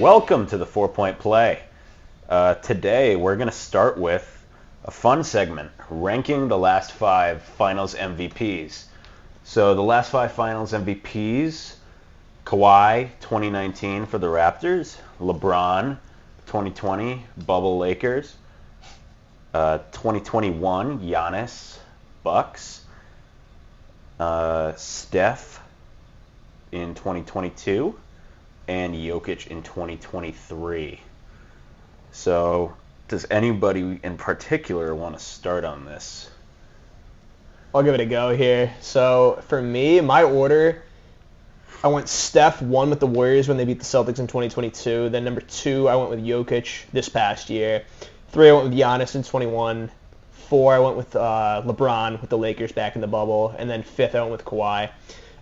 Welcome to the 4-Point Play. Today we're going to start with a fun segment, ranking the last 5 Finals MVPs. So the last 5 Finals MVPs, Kawhi 2019 for the Raptors, LeBron 2020 Bubble Lakers, 2021 Giannis Bucks, Steph in 2022, and Jokic in 2023. So, does anybody in particular want to start on this? I'll give it a go here. So, for me, my order, I went Steph 1 with the Warriors when they beat the Celtics in 2022. Then number 2, I went with Jokic this past year. 3, I went with Giannis in 21. 4, I went with LeBron with the Lakers back in the bubble. And then 5th, I went with Kawhi.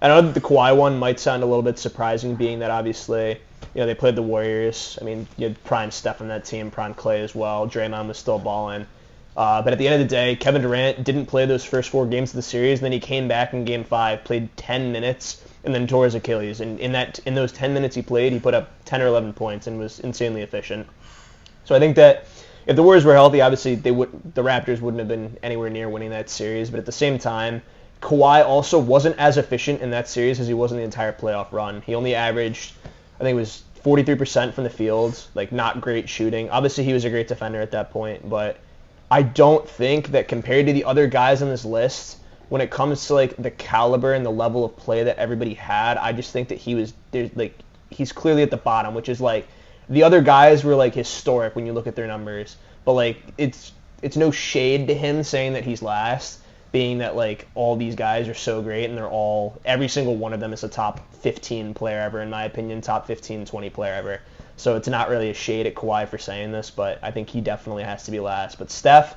I know that the Kawhi one might sound a little bit surprising, being that obviously, they played the Warriors. I mean, you had prime Steph on that team, prime Clay as well. Draymond was still balling. But at the end of the day, Kevin Durant didn't play those first 4 games of the series. And then he came back in Game 5, played 10 minutes, and then tore his Achilles. And in those 10 minutes he played, he put up 10 or 11 points and was insanely efficient. So I think that if the Warriors were healthy, obviously the Raptors wouldn't have been anywhere near winning that series. But at the same time, Kawhi also wasn't as efficient in that series as he was in the entire playoff run. He only averaged, I think it was 43% from the field, like not great shooting. Obviously, he was a great defender at that point, but I don't think that compared to the other guys on this list, when it comes to like the caliber and the level of play that everybody had, I just think that he's clearly at the bottom, which is like the other guys were like historic when you look at their numbers, but like it's no shade to him saying that he's last, being that like all these guys are so great and every single one of them is a top 15 player ever, in my opinion, top 15, 20 player ever. So it's not really a shade at Kawhi for saying this, but I think he definitely has to be last. But Steph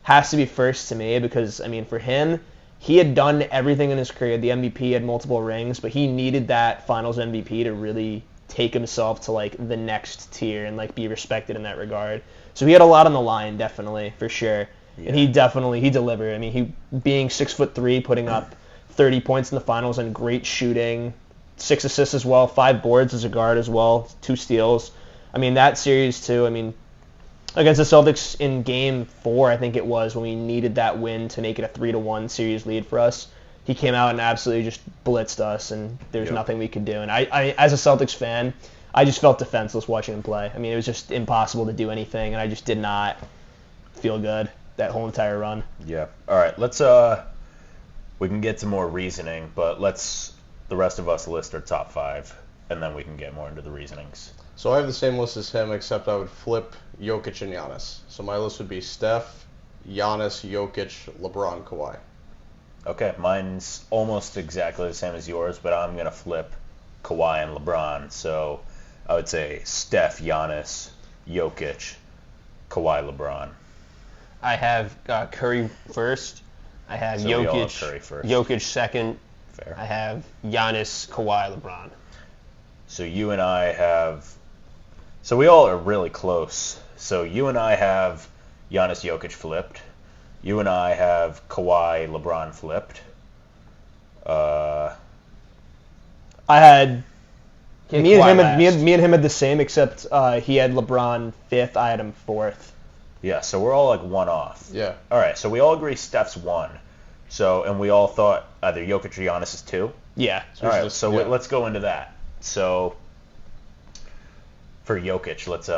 has to be first to me because, I mean, for him, he had done everything in his career. The MVP, had multiple rings, but he needed that Finals MVP to really take himself to like the next tier and like be respected in that regard. So he had a lot on the line, definitely, for sure. Yeah. And he delivered. I mean, he being 6'3", putting up 30 points in the finals and great shooting, 6 assists as well, 5 boards as a guard as well, 2 steals. I mean, that series too, I mean, against the Celtics in Game 4, I think it was, when we needed that win to make it a 3-1 series lead for us, he came out and absolutely just blitzed us, and there's nothing we could do. And I, as a Celtics fan, I just felt defenseless watching him play. I mean, it was just impossible to do anything, and I just did not feel good that whole entire run. Yeah. All right. Let's we can get to more reasoning, but the rest of us list our top 5, and then we can get more into the reasonings. So I have the same list as him, except I would flip Jokic and Giannis. So my list would be Steph, Giannis, Jokic, LeBron, Kawhi. Okay, mine's almost exactly the same as yours, but I'm going to flip Kawhi and LeBron. So I would say Steph, Giannis, Jokic, Kawhi, LeBron. I have Curry first. I have So we all have Jokic. Curry first. Jokic second. Fair. I have Giannis, Kawhi, LeBron. So you and I have... So we all are really close. So you and I have Giannis, Jokic flipped. You and I have Kawhi, LeBron flipped. I had... Me and him had the same, except he had LeBron 5th, I had him 4th. Yeah, so we're all like one off. Yeah. All right, so we all agree Steph's 1. So, and we all thought either Jokic or Giannis is 2. Yeah. All right, so let's go into that. So, for Jokic, let's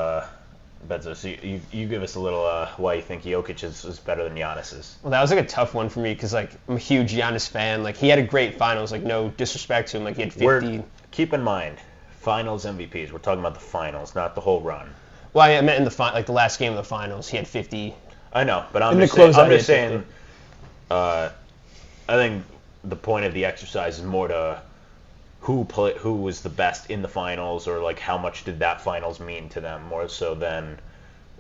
Benzo, so you give us a little why you think Jokic is better than Giannis is. Well, that was like a tough one for me because like I'm a huge Giannis fan. Like he had a great finals. Like no disrespect to him. Like he had 50. Keep in mind, Finals MVPs. We're talking about the finals, not the whole run. Well, I meant in the last game of the finals, he had 50. I know, but I'm just saying. I think the point of the exercise is more to who was the best in the finals, or like how much did that finals mean to them, more so than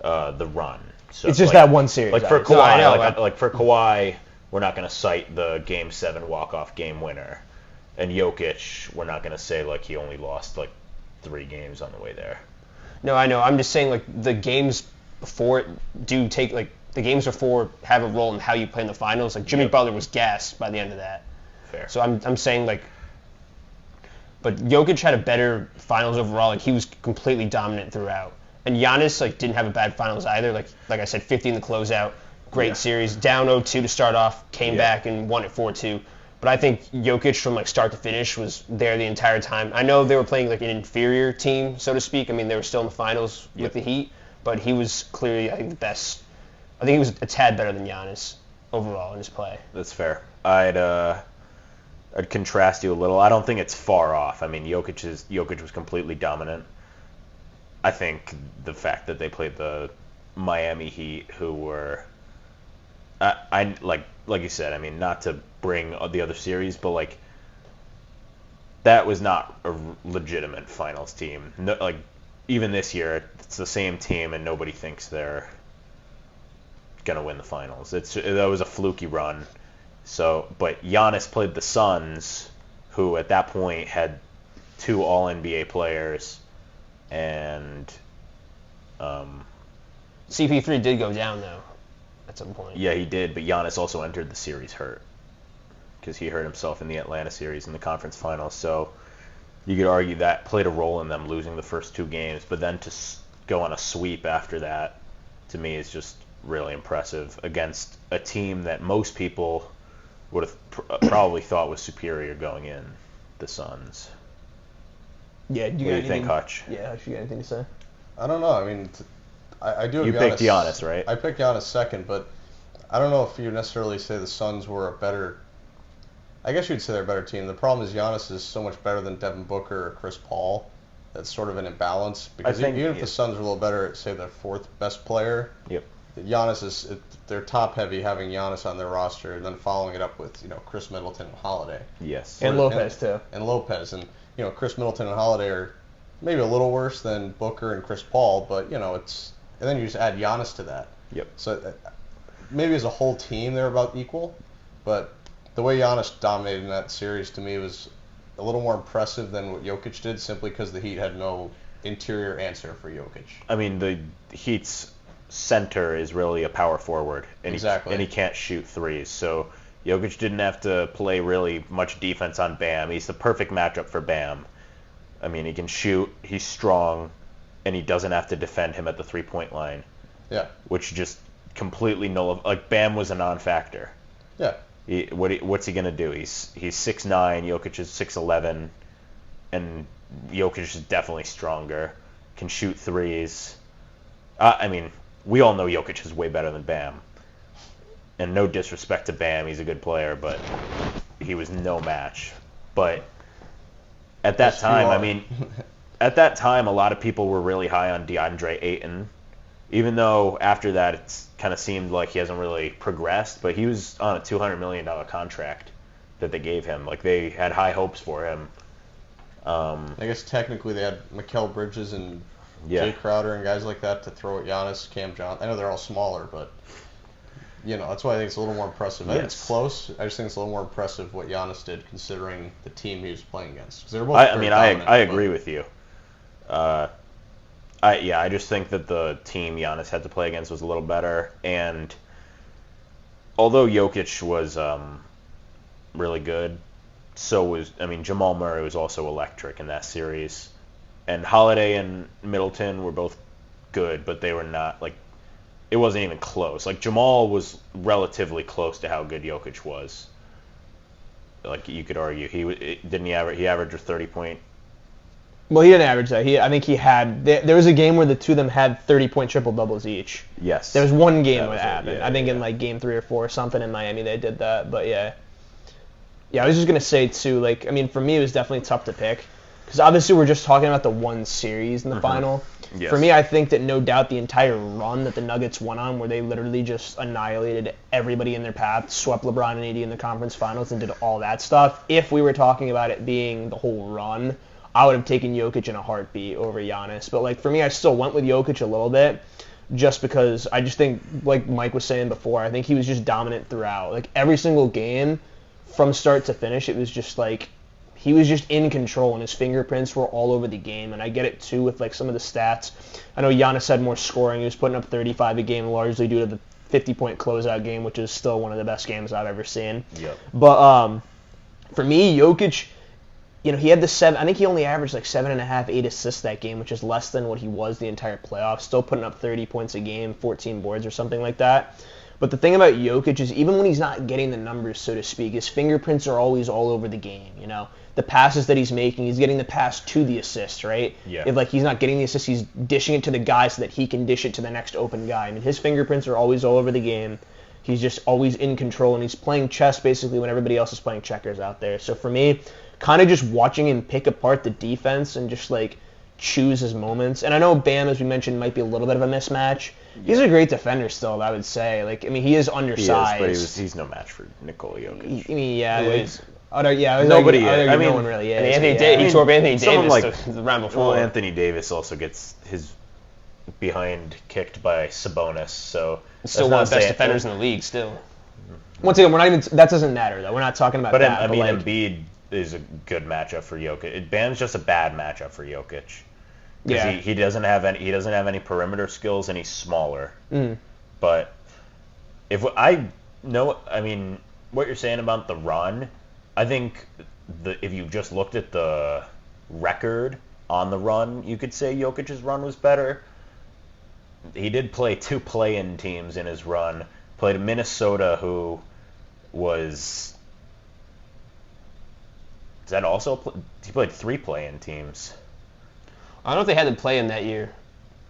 the run. So it's just that one series. Like for Kawhi, like for Kawhi, we're not going to cite the Game 7 walk-off game winner, and Jokic, we're not going to say like he only lost like 3 games on the way there. No, I know. I'm just saying like the games before the games before have a role in how you play in the finals. Like Jimmy Butler was gassed by the end of that. Fair. So I'm saying like But Jokic had a better finals overall. Like, he was completely dominant throughout. And Giannis, like, didn't have a bad finals either. Like I said, 50 in the closeout. Great series. Down 0-2 to start off. Came back and won it 4-2. But I think Jokic from, like, start to finish was there the entire time. I know they were playing, like, an inferior team, so to speak. I mean, they were still in the finals with the Heat. But he was clearly, I think, the best. I think he was a tad better than Giannis overall in his play. That's fair. I'd contrast you a little. I don't think it's far off. I mean, Jokic was completely dominant. I think the fact that they played the Miami Heat, who were, I like you said. I mean, not to bring the other series, but like that was not a legitimate finals team. No, like even this year, it's the same team, and nobody thinks they're gonna win the finals. That was a fluky run. So, but Giannis played the Suns, who at that point had 2 All-NBA players, and CP3 did go down though at some point. Yeah, he did. But Giannis also entered the series hurt because he hurt himself in the Atlanta series in the conference finals. So you could argue that played a role in them losing the first 2 games. But then to go on a sweep after that, to me, is just really impressive against a team that most people would have probably thought was superior going in, the Suns. Yeah, What do you think, Hutch? Yeah, Hutch, you got anything to say? I don't know. I mean, I do have You picked Giannis, right? I picked Giannis second, but I don't know if you necessarily say the Suns were a better. I guess you'd say they're a better team. The problem is Giannis is so much better than Devin Booker or Chris Paul. That's sort of an imbalance because even if the Suns are a little better at, say, their 4th best player, Giannis they're top heavy having Giannis on their roster and then following it up with Chris Middleton and Holiday. Yes. And Lopez too. And Lopez and Chris Middleton and Holiday are maybe a little worse than Booker and Chris Paul, but it's and then you just add Giannis to that. Yep. So maybe as a whole team they're about equal, but the way Giannis dominated in that series to me was a little more impressive than what Jokic did, simply because the Heat had no interior answer for Jokic. I mean, the Heat's center is really a power forward, and he can't shoot threes. So Jokic didn't have to play really much defense on Bam. He's the perfect matchup for Bam. I mean, he can shoot, he's strong, and he doesn't have to defend him at the 3-point line. Yeah. Which just completely like Bam was a non-factor. Yeah. What's he gonna do? He's 6'9", Jokic is 6'11", and Jokic is definitely stronger. Can shoot threes. I mean, we all know Jokic is way better than Bam. And no disrespect to Bam, he's a good player, but he was no match. But at that time, I mean, at that time, a lot of people were really high on DeAndre Ayton, even though after that it's kind of seemed like he hasn't really progressed. But he was on a $200 million contract that they gave him. Like, they had high hopes for him. I guess technically they had Mikal Bridges and Jay Crowder and guys like that to throw at Giannis, Cam Johnson. I know they're all smaller, but that's why I think it's a little more impressive. I think it's close. I just think it's a little more impressive what Giannis did considering the team he was playing against. 'Cause they're both I agree with you. I just think that the team Giannis had to play against was a little better, and although Jokic was really good, Jamal Murray was also electric in that series. And Holiday and Middleton were both good, but they were not, like, it wasn't even close. Like, Jamal was relatively close to how good Jokic was. Like, you could argue. He averaged a 30-point. Well, he didn't average that. I think he had, there was a game where the two of them had 30-point triple-doubles each. Yes. There was one game where it happened. I think in, like, game 3 or 4 or something in Miami they did that, but yeah. Yeah, I was just going to say, too, like, I mean, for me it was definitely tough to pick. Because obviously we're just talking about the one series in the final. Yes. For me, I think that no doubt the entire run that the Nuggets went on, where they literally just annihilated everybody in their path, swept LeBron and AD in the conference finals, and did all that stuff. If we were talking about it being the whole run, I would have taken Jokic in a heartbeat over Giannis. But like for me, I still went with Jokic a little bit, just because I just think, like Mike was saying before, I think he was just dominant throughout. Like every single game, from start to finish, it was just like, he was just in control, and his fingerprints were all over the game. And I get it, too, with like some of the stats. I know Giannis had more scoring. He was putting up 35 a game, largely due to the 50-point closeout game, which is still one of the best games I've ever seen. Yep. But for me, Jokic, he had the 7. I think he only averaged like 7.5, 8 assists that game, which is less than what he was the entire playoffs. Still putting up 30 points a game, 14 boards or something like that. But the thing about Jokic is even when he's not getting the numbers, so to speak, his fingerprints are always all over the game. The passes that he's making, he's getting the pass to the assist, right? Yeah. If he's not getting the assist, he's dishing it to the guy so that he can dish it to the next open guy. I mean, his fingerprints are always all over the game. He's just always in control, and he's playing chess basically when everybody else is playing checkers out there. So for me, kind of just watching him pick apart the defense and just choose his moments. And I know Bam, as we mentioned, might be a little bit of a mismatch. He's a great defender still, I would say. He is undersized. He is, but he's no match for Nikola Jokic. Nobody. No one really is. And Anthony he tore up Anthony Davis the round before. Well, Anthony Davis also gets his behind kicked by Sabonis, so still one of the best defenders in the league. Still. Once again, we're not even. That doesn't matter though. We're not talking about that. But Embiid is a good matchup for Jokic. Bam's just a bad matchup for Jokic. Yeah. He doesn't have any perimeter skills, and he's smaller. But what you're saying about the run, I think if you just looked at the record on the run, you could say Jokic's run was better. He did play 2 play-in teams in his run. Played Minnesota, who was... Is that also... He played 3 play-in teams. I don't know if they had the play-in that year.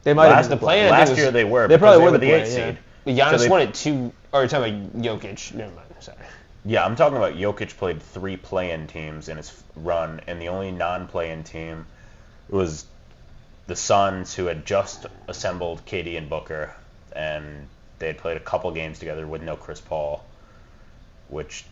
They might have the play-in. Last year they were. They probably were the 8th seed. But Giannis won it 2... Or you're talking about Jokic. Never mind. Sorry. Yeah, I'm talking about Jokic played 3 play-in teams in his run, and the only non-play-in team was the Suns, who had just assembled KD and Booker, and they had played a couple games together with no Chris Paul, which...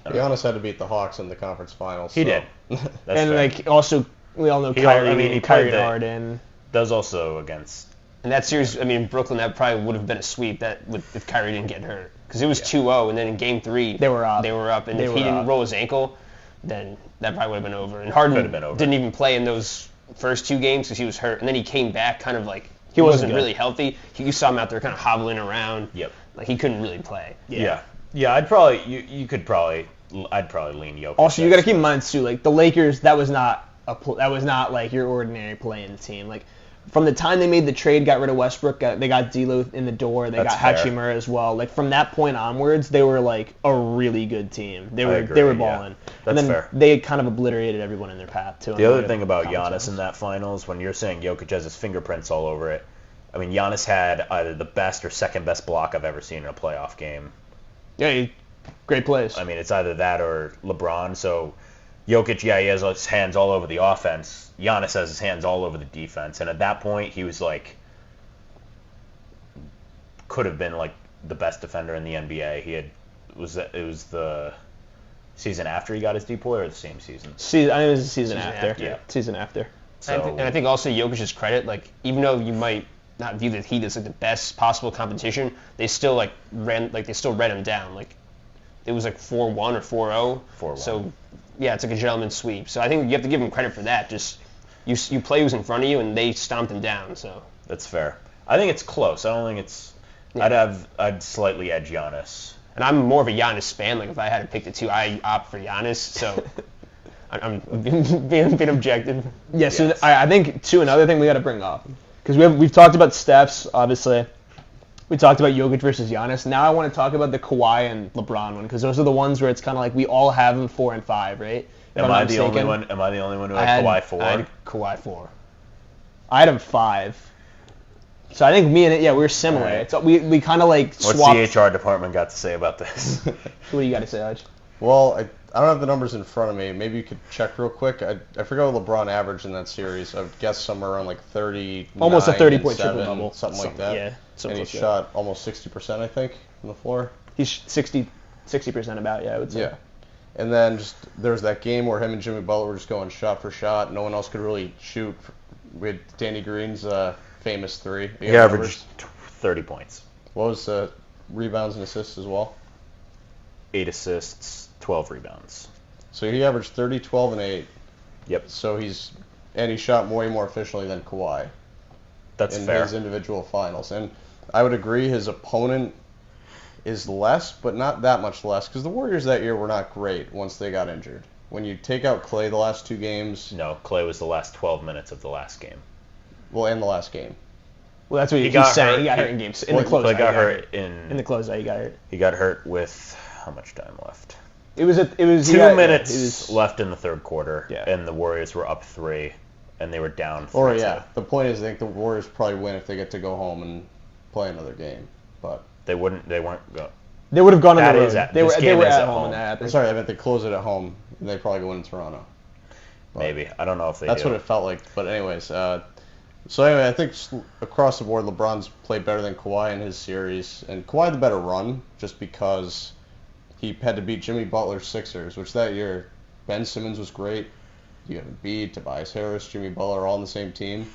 Giannis had to beat the Hawks in the conference finals. He did. And fair. Also, we all know Kyrie and Harden. Does also against... And that series, Brooklyn, that probably would have been a sweep if Kyrie didn't get hurt. Because it was 2-0, and then in Game 3, they were up. And if he didn't roll his ankle, then that probably would have been over. And Harden didn't even play in those first 2 games because he was hurt. And then he came back kind of he wasn't really healthy. You saw him out there kind of hobbling around. Yep. He couldn't really play. Yeah. I'd probably lean Jokic. Also, you got to keep in mind too, the Lakers, that was not your ordinary playing team. From the time they made the trade, got rid of Westbrook, they got D'Lo in the door, they got Hachimura as well. From that point onwards, they were a really good team. They were balling. Yeah. And then fair. They kind of obliterated everyone in their path too. The other thing about Giannis in that finals, when you're saying Jokic has his fingerprints all over it, Giannis had either the best or second best block I've ever seen in a playoff game. Yeah, great plays. It's either that or LeBron. So Jokic, he has his hands all over the offense. Giannis has his hands all over the defense. And at that point, he was could have been the best defender in the NBA. It was the season after he got his DPOY or the same season? I think it was the season after. Yeah. Season after. So, and I think also Jokic's credit, even though you might not view the Heat as the best possible competition, they still ran him down. It was 4-1 or 4-0. 4-1. So yeah, it's a gentleman's sweep. So I think you have to give him credit for that. Just you play who's in front of you, and they stomped him down. So that's fair. I think it's close. I don't think it's. Yeah. I'd slightly edge Giannis. And I'm more of a Giannis fan. If I had to pick the 2, I opt for Giannis. So I'm being objective. Yeah. So yes. I think too, another thing we got to bring up, because we've talked about Steph's, obviously. We talked about Jokic versus Giannis. Now I want to talk about the Kawhi and LeBron one, because those are the ones where it's kind of we all have them 4 and 5, right? Am I the only one who had Kawhi 4? I had Kawhi 4. I had him 5. So I think me and we were similar. Right. We kind of swapped. What's the HR department got to say about this? What do you got to say, Aj? Well, I don't have the numbers in front of me. Maybe you could check real quick. I forgot what LeBron averaged in that series. I would guess somewhere around 30. Almost a 30-point triple-double. Something like that. Yeah. And he shot almost 60%, I think, from the floor. He's 60% about, I would say. Yeah. And then there was that game where him and Jimmy Butler were just going shot for shot. No one else could really shoot. We had Danny Green's famous 3. He averaged 30 points. What was rebounds and assists as well? 8 assists, 12 rebounds. So he averaged 30, 12, and 8. Yep. So he shot way more efficiently than Kawhi. That's in fair. His individual finals. And I would agree his opponent is less, but not that much less, because the Warriors that year were not great once they got injured. When you take out Clay the last 2 games, No, Clay was the last 12 minutes of the last game. well, and the last game. Well, that's what He got he's saying. hurt. He got hurt in games. In Well, the closeout. Clay he got hurt in the closeout. He got hurt. He got hurt with how much time left? It was 2 minutes left in the third quarter, Yeah. and the Warriors were up 3, and they were down 3. Or yeah, the point is, I think the Warriors probably win if they get to go home and play another game. But They weren't go. They would have gone on That the is road. at- They this were game is at at home home. when that happened. sorry, I meant they close it at home, and they probably go in Toronto. But Maybe. I don't know if they That's do. what it felt like. But anyways, so anyway, I think across the board, LeBron's played better than Kawhi in his series, and Kawhi had the better run just because he had to beat Jimmy Butler's Sixers, which that year Ben Simmons was great. You have Embiid, Tobias Harris, Jimmy Butler all on the same team,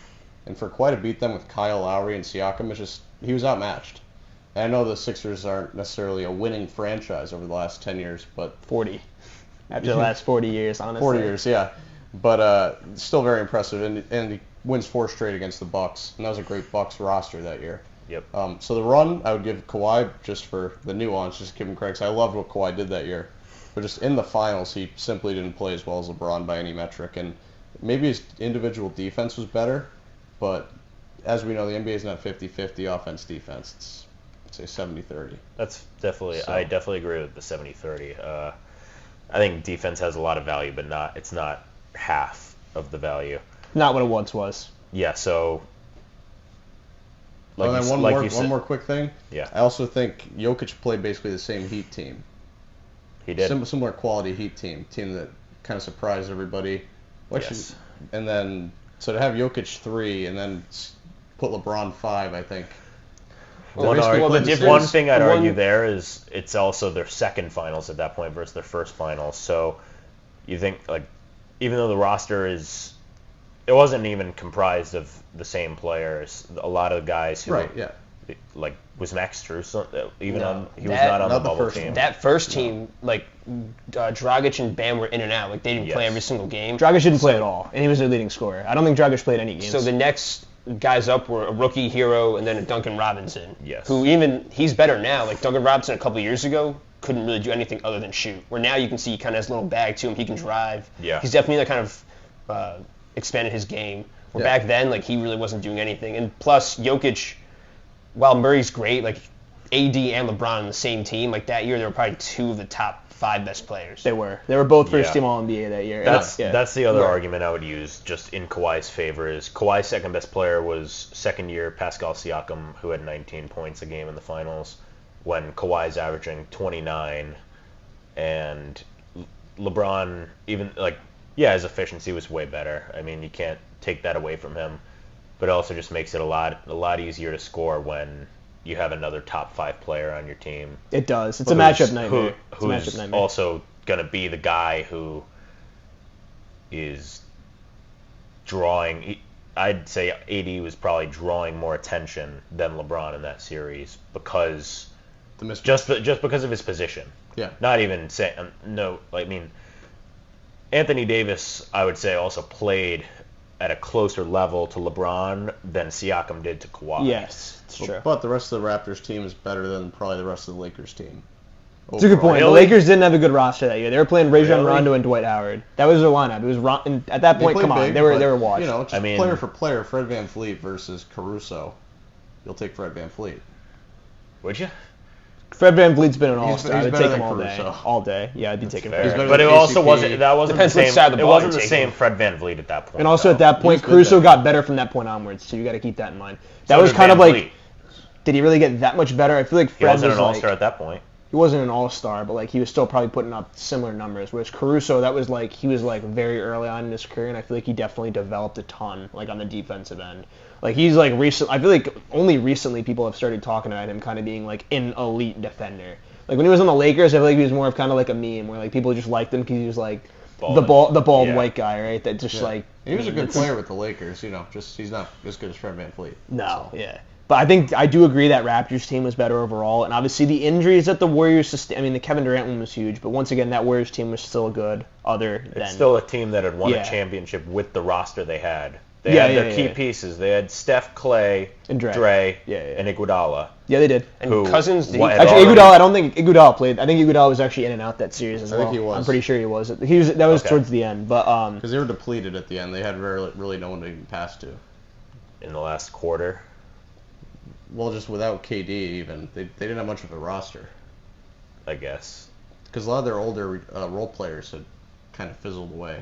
and for Kawhi to beat them with Kyle Lowry and Siakam, it's just he was outmatched. And I know the Sixers aren't necessarily a winning franchise over the last 10 years, but 40. After the last 40 years, honestly. 40 years, yeah. But still very impressive, and he wins 4 straight against the Bucks, and that was a great Bucks roster that year. Yep. So the run, I would give Kawhi just for the nuance, just give him credit. 'Cause I loved what Kawhi did that year, but just in the finals, he simply didn't play as well as LeBron by any metric, and maybe his individual defense was better, but as we know, the NBA is not 50-50 offense-defense. It's, say, 70-30. That's definitely. So- I definitely agree with the 70-30. I think defense has a lot of value, but it's not half of the value. Not what it once was. Yeah. So. And then you- one like more you said- one more quick thing. Yeah. I also think Jokic played basically the same Heat team. He did. Similar quality Heat team that kind of surprised everybody. Yes. And then so to have Jokic 3 and then put LeBron 5, I think. One, basically arg- played the one series. thing I'd one- argue there is it's also their second finals at that point versus their first finals. So you think even though the roster it wasn't even comprised of the same players. A lot of the guys who Right, yeah. Was Max Strus even No. on? He was That- not on not the the bubble first team. one. That first team, Dragic and Bam were in and out. Like they didn't play Yes. every single game. Dragic didn't play at all, and he was their leading scorer. I don't think Dragic played any games. So the next guys up were a rookie hero and then a Duncan Robinson. Yes. Who he's better now. Like Duncan Robinson a couple of years ago couldn't really do anything other than shoot. Where now you can see he kind of has a little bag to him. He can drive. Yeah. He's definitely kind of expanded his game. Where Yeah. back then, he really wasn't doing anything. And plus, Jokic, while Murray's great, AD and LeBron on the same team, that year they were probably 2 of the top 5 best players. They were both first Yeah. team All-NBA that year. That's the other Yeah. argument I would use just in Kawhi's favor is Kawhi's second best player was second year Pascal Siakam, who had 19 points a game in the finals, when Kawhi's averaging 29, and LeBron his efficiency was way better. I mean, you can't take that away from him, but it also just makes it a lot easier to score when you have another top 5 player on your team. It does. It's a matchup nightmare. It's a Who's matchup nightmare. also going to be the guy who is drawing. I'd say AD was probably drawing more attention than LeBron in that series because just because of his position. Yeah. Not even saying Anthony Davis, I would say, also played at a closer level to LeBron than Siakam did to Kawhi. Yes, it's true. But the rest of the Raptors team is better than probably the rest of the Lakers team. It's a good point. The Really? Lakers didn't have a good roster that year. They were playing Rajon Really? Rondo and Dwight Howard. That was their lineup. It was at that point. Come on, big, they were but, washed. Just I mean- player for player, Fred VanVleet versus Caruso. You'll take Fred VanVleet. Would you? Fred VanVleet's been an He's- all-star. I he's would better take than him all day. Caruso. All day. Yeah, I'd be taking Fair. He's Fred. better But it than also KCP. wasn't. That wasn't Depends the which same. side of the It ball wasn't you the take same him. Fred VanVleet at that point. And also though. at that point, good Caruso then. got better from that point onwards. So you got to keep that in mind. That So was did kind of VanVleet. did he really get that much better? I feel like He Fred wasn't was an all-star at that point. he wasn't an all-star, but he was still probably putting up similar numbers. Whereas Caruso, that was he was very early on in his career, and I feel like he definitely developed a ton on the defensive end. He's recent. I feel like only recently people have started talking about him kind of being an elite defender. When he was on the Lakers, I feel like he was more of kind of a meme where people just liked him because he was the bald Yeah. white guy, right? That just He was a good player with the Lakers, just he's not as good as Fred VanVleet. No, yeah. But I do agree that Raptors team was better overall, and obviously the injuries that the Warriors sustained. I mean, the Kevin Durant one was huge, but once again, that Warriors team was still good. Other than It's still a team that had won Yeah. a championship with the roster they had They had their key pieces. They had Steph, Clay, and Dre Yeah. and Iguodala. Yeah, they did. And Cousins, Actually, Iguodala, I don't think Iguodala played. I think Iguodala was actually in and out that series as well. I think he was. I'm pretty sure he was. That was towards the end, but because they were depleted at the end. They had really no one to even pass to. In the last quarter. Well, just without KD even, they didn't have much of a roster. I guess. Because a lot of their older role players had kind of fizzled away.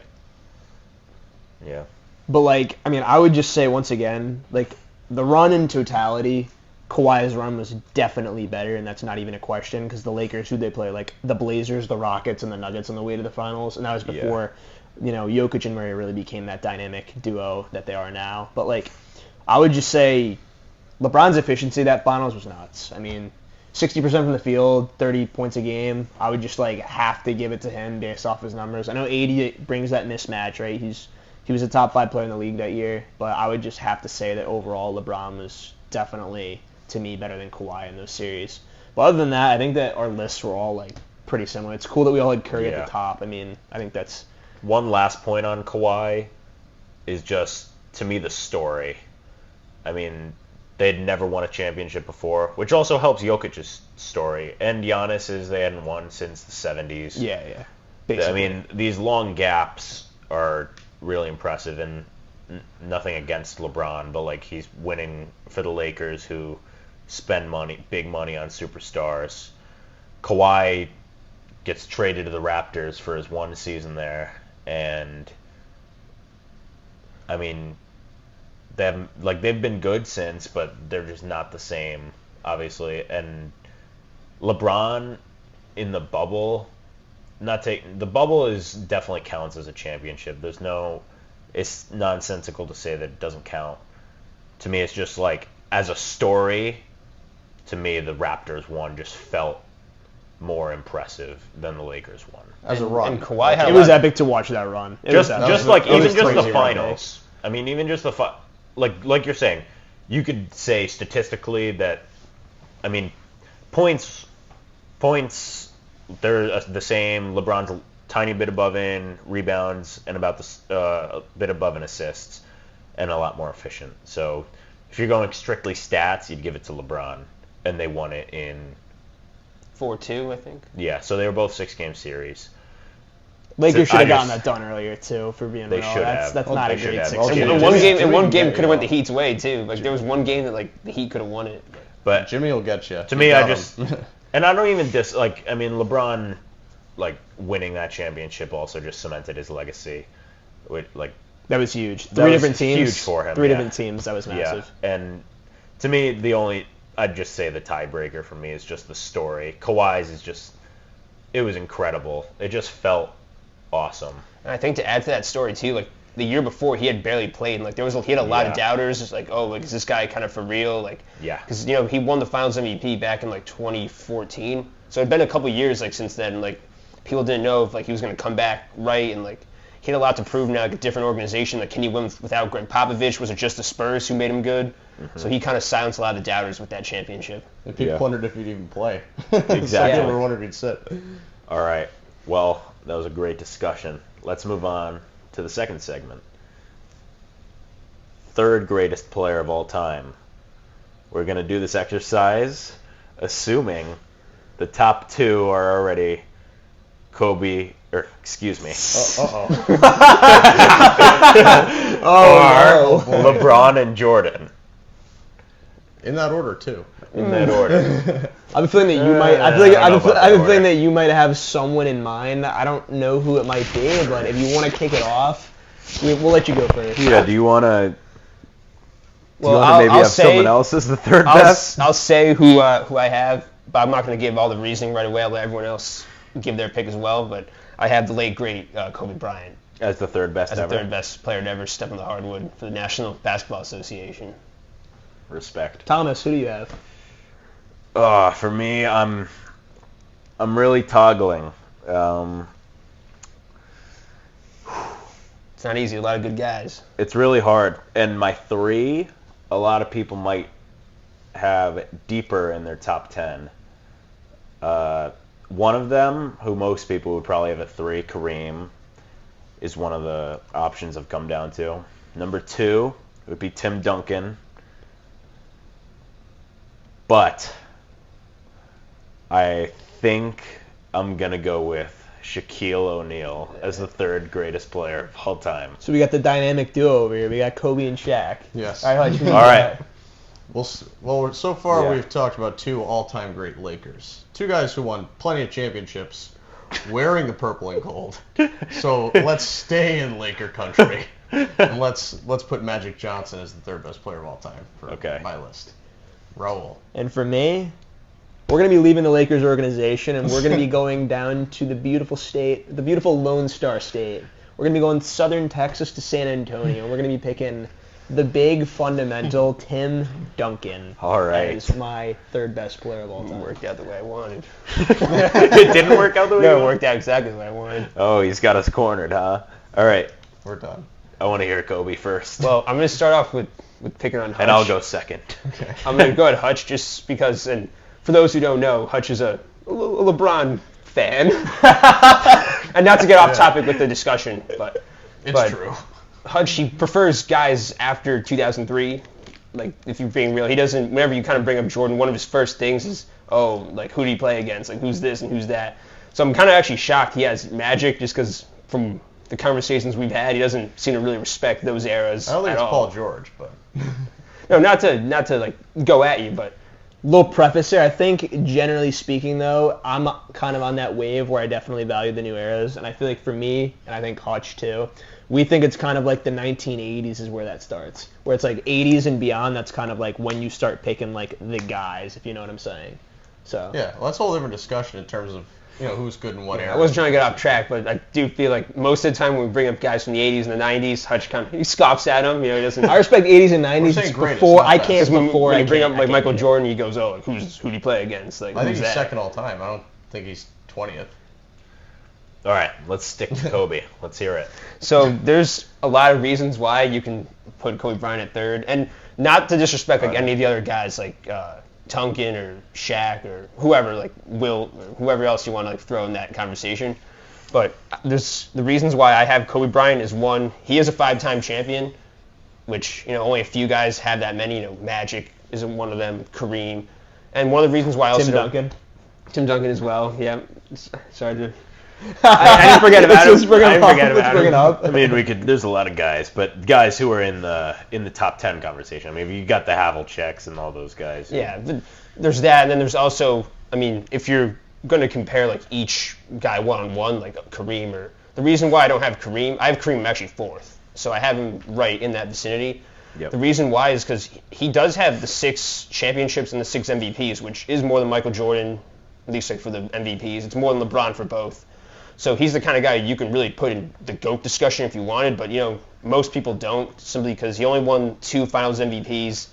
Yeah. But, like, I mean, I would just say once again, like, the run in totality, Kawhi's run was definitely better, and that's not even a question, because the Lakers, who'd they play? Like, the Blazers, the Rockets, and the Nuggets on the way to the finals, and that was before, Jokic and Murray really became that dynamic duo that they are now. But, like, I would just say LeBron's efficiency that finals was nuts. I mean, 60% from the field, 30 points a game. I would just, like, have to give it to him based off his numbers. I know 80 brings that mismatch, right? He was a top 5 player in the league that year, but I would just have to say that overall LeBron was definitely, to me, better than Kawhi in those series. But other than that, I think that our lists were all, like, pretty similar. It's cool that we all had Curry at the top. I mean, I think that's... One last point on Kawhi is just, to me, the story. I mean, they'd never won a championship before, which also helps Jokic's story. And Giannis's, they hadn't won since the 70s. Yeah. Basically. I mean, these long gaps are really impressive, and nothing against LeBron, but like he's winning for the Lakers, who spend big money on superstars. Kawhi gets traded to the Raptors for his one season there, and I mean, they've been good since, but they're just not the same, obviously. And LeBron in the bubble. The bubble definitely counts as a championship. It's nonsensical to say that it doesn't count. To me, it's just like, as a story, to me, the Raptors one just felt more impressive than the Lakers one. As a run. And Kawhi had It was epic to watch that run. Just the crazy finals. I mean, even just like you're saying, you could say statistically that, I mean, points, they're the same. LeBron's a tiny bit above in rebounds and about a bit above in assists, and a lot more efficient. So if you're going strictly stats, you'd give it to LeBron, and they won it in 4-2, I think. Yeah, so they were both 6-game series. Lakers should have gotten that done earlier too. For being They real, should that's have. not a They should great have. 6 In one game could have went you. the Heat's way too. Like there was one game that like the Heat could have won it. But Jimmy will get you. to me, and I don't even I mean, LeBron, like, winning that championship also just cemented his legacy. That was huge. That Three was different teams. huge for him, Three yeah. different teams. That was massive. Yeah, and to me, I'd just say the tiebreaker for me is just the story. Kawhi's is just, it was incredible. It just felt awesome. And I think to add to that story too, like the year before he had barely played. And, like he had a lot of doubters. It's like, oh, like is this guy kind of for real? Like, yeah, because he won the Finals MVP back in like 2014. So it'd been a couple years like since then. Like people didn't know if like he was going to come back right, and like he had a lot to prove now. Like a different organization. Like can he win without Greg Popovich? Was it just the Spurs who made him good? Mm-hmm. So he kind of silenced a lot of doubters with that championship. And people wondered if he'd even play. Exactly. People wondered if he'd sit. All right. Well, that was a great discussion. Let's move on to the second segment. Third greatest player of all time. We're going to do this exercise assuming the top two are already LeBron and Jordan. In that order, too. In that order. I have a feeling that you might. I have a feeling that you might have someone in mind. I don't know who it might be, but if you want to kick it off, we'll let you go first. Yeah. Do you want to? Well, I'll have someone else as the third best? I'll say who I have, but I'm not going to give all the reasoning right away. I'll let everyone else give their pick as well. But I have the late great Kobe Bryant as the third best ever. As the third best player to ever step on the hardwood for the National Basketball Association. Respect. Thomas, who do you have? For me, I'm really toggling. It's not easy. A lot of good guys. It's really hard. And my three, a lot of people might have deeper in their top 10. One of them, who most people would probably have at 3, Kareem, is one of the options I've come down to. Number 2 would be Tim Duncan. But I think I'm going to go with Shaquille O'Neal as the 3rd greatest player of all time. So we got the dynamic duo over here. We got Kobe and Shaq. Yes. All right, Hutch, All right. Well, so far Yeah. we've talked about 2 all-time great Lakers. 2 guys who won plenty of championships wearing the purple and gold. So let's stay in Laker country. And let's put Magic Johnson as the 3rd best player of all time for my list. Raul. And for me, we're going to be leaving the Lakers organization, and we're going to be going down to the beautiful state, the beautiful Lone Star State. We're going to be going southern Texas to San Antonio, and we're going to be picking the big fundamental Tim Duncan. All right. As my 3rd best player of all time. It worked out the way I wanted. It didn't work out the way you No, it wanted? worked out exactly the way I wanted. Oh, he's got us cornered, huh? All right. We're done. I want to hear Kobe first. Well, I'm going to start off with picking on Hutch. And I'll go second. Okay. I'm going to go at Hutch just because, and for those who don't know, Hutch is a LeBron fan. And not to get off topic with the discussion, but It's true. Hutch, he prefers guys after 2003. Like, if you're being real, he doesn't, whenever you kind of bring up Jordan, one of his first things is, oh, like, who did he play against? Like, who's this and who's that? So I'm kind of actually shocked he has Magic just because from the conversations we've had, he doesn't seem to really respect those eras I don't think at it's all. Paul George, but No, not to like go at you, but Little preface there. I think, generally speaking, though, I'm kind of on that wave where I definitely value the new eras. And I feel like for me, and I think Hutch too, we think it's kind of like the 1980s is where that starts. Where it's like 80s and beyond, that's kind of like when you start picking like the guys, if you know what I'm saying. So yeah, well, that's a whole different discussion in terms of who's good in what era. I wasn't trying to get off track, but I do feel like most of the time when we bring up guys from the 80s and the 90s, Hutch he scoffs at them. He doesn't. I respect 80s and 90s. saying It's greatest, before not I best. can't. When Before you bring I up can't- like I Michael can't. Jordan, he goes, "Oh, who'd he play against?" Like, I think who's he's that? second all time. I don't think he's 20th. All right, let's stick to Kobe. Let's hear it. So there's a lot of reasons why you can put Kobe Bryant at 3rd, and not to disrespect like any of the other guys like Duncan or Shaq or whoever, like Will or whoever else you want to like throw in that conversation. But there's the reasons why I have Kobe Bryant is one, he is a 5-time champion, which only a few guys have that many. Magic isn't one of them, Kareem, and one of the reasons why I also Tim Duncan as well. Yeah, sorry to. I didn't forget about him. Let's bring it up. I mean, there's a lot of guys, but guys who are in the top 10 conversation. I mean, you got the Havliceks and all those guys. Yeah, there's that, and then there's also, I mean, if you're going to compare like each guy one-on-one, like Kareem, or the reason why I don't have Kareem, I have Kareem actually 4th, so I have him right in that vicinity. Yep. The reason why is because he does have the 6 championships and the 6 MVPs, which is more than Michael Jordan, at least like for the MVPs. It's more than LeBron for both. So he's the kind of guy you can really put in the GOAT discussion if you wanted, but most people don't, simply because he only won 2 Finals MVPs.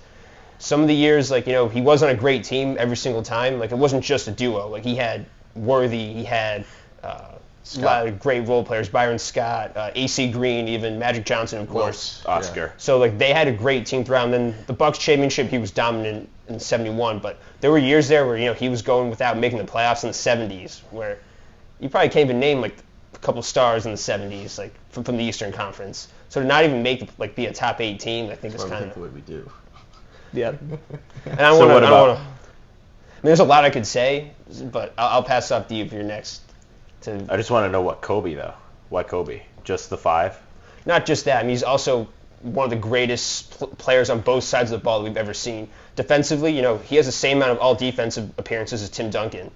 Some of the years, like, he was on a great team every single time. Like, it wasn't just a duo. Like, he had Worthy, he had a lot of great role players, Byron Scott, AC Green, even Magic Johnson, of course. Oscar. Yeah. So, like, they had a great team throughout. And then the Bucks championship, he was dominant in 71. But there were years there where, he was going without making the playoffs in the 70s, where you probably can't even name, like, a couple stars in the 70s, like, from the Eastern Conference. So to not even make, like, be a top 8 team, I think is kind of... the way we do. Yeah. And I want to. I mean, there's a lot I could say, but I'll pass it off to you if you're next. I just want to know what Kobe, though. Why Kobe? Just the 5? Not just that. I mean, he's also one of the greatest players on both sides of the ball that we've ever seen. Defensively, he has the same amount of all defensive appearances as Tim Duncan.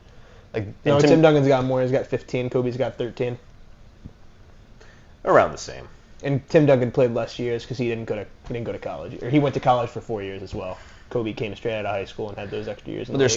No, Tim Duncan's got more. He's got 15. Kobe's got 13. Around the same. And Tim Duncan played less years because he didn't go to college, or he went to college for 4 years as well. Kobe came straight out of high school and had those extra years. But they're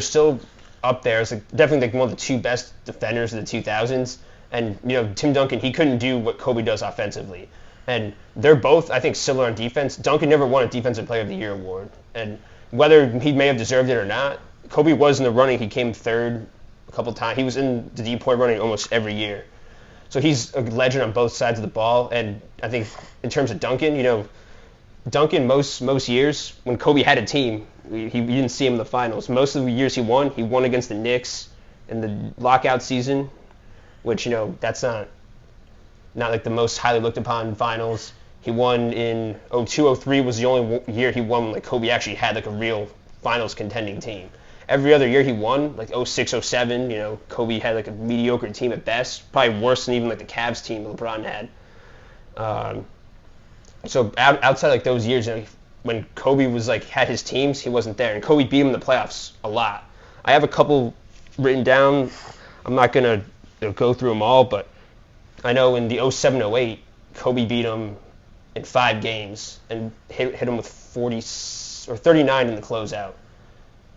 still up there. It's definitely one of the 2 best defenders of the 2000s. And Tim Duncan, he couldn't do what Kobe does offensively. And they're both, I think, similar on defense. Duncan never won a Defensive Player of the Year award, and whether he may have deserved it or not, Kobe was in the running. He came 3rd a couple times. He was in the D-point running almost every year. So he's a legend on both sides of the ball. And I think in terms of Duncan, Duncan most years when Kobe had a team, you didn't see him in the finals. Most of the years he won against the Knicks in the lockout season, which that's not like the most highly looked upon finals. He won in 02-03 was the only year he won when like Kobe actually had like a real finals contending team. Every other year he won, like 06-07, you know, Kobe had like a mediocre team at best, probably worse than even like the Cavs team LeBron had. So outside like those years, you know, when Kobe was like had his teams, he wasn't there, and Kobe beat him in the playoffs a lot. I have a couple written down. I'm not gonna go through them all, but I know in the 07-08, Kobe beat him in 5 games and hit him with 40 or 39 in the closeout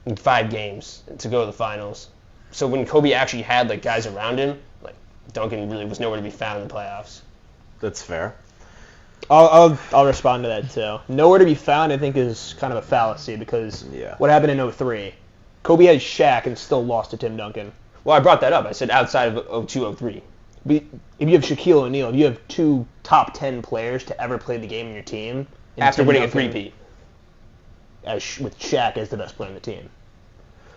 in 5 games to go to the finals. So when Kobe actually had like guys around him, like Duncan really was nowhere to be found in the playoffs. That's fair. I'll respond to that too. Nowhere to be found, I think, is kind of a fallacy because what happened in 03? Kobe had Shaq and still lost to Tim Duncan. Well, I brought that up. I said outside of 02-03. If you have Shaquille O'Neal, if you have 2 top 10 players to ever play the game in your team, after winning a three-peat, with Shaq as the best player on the team.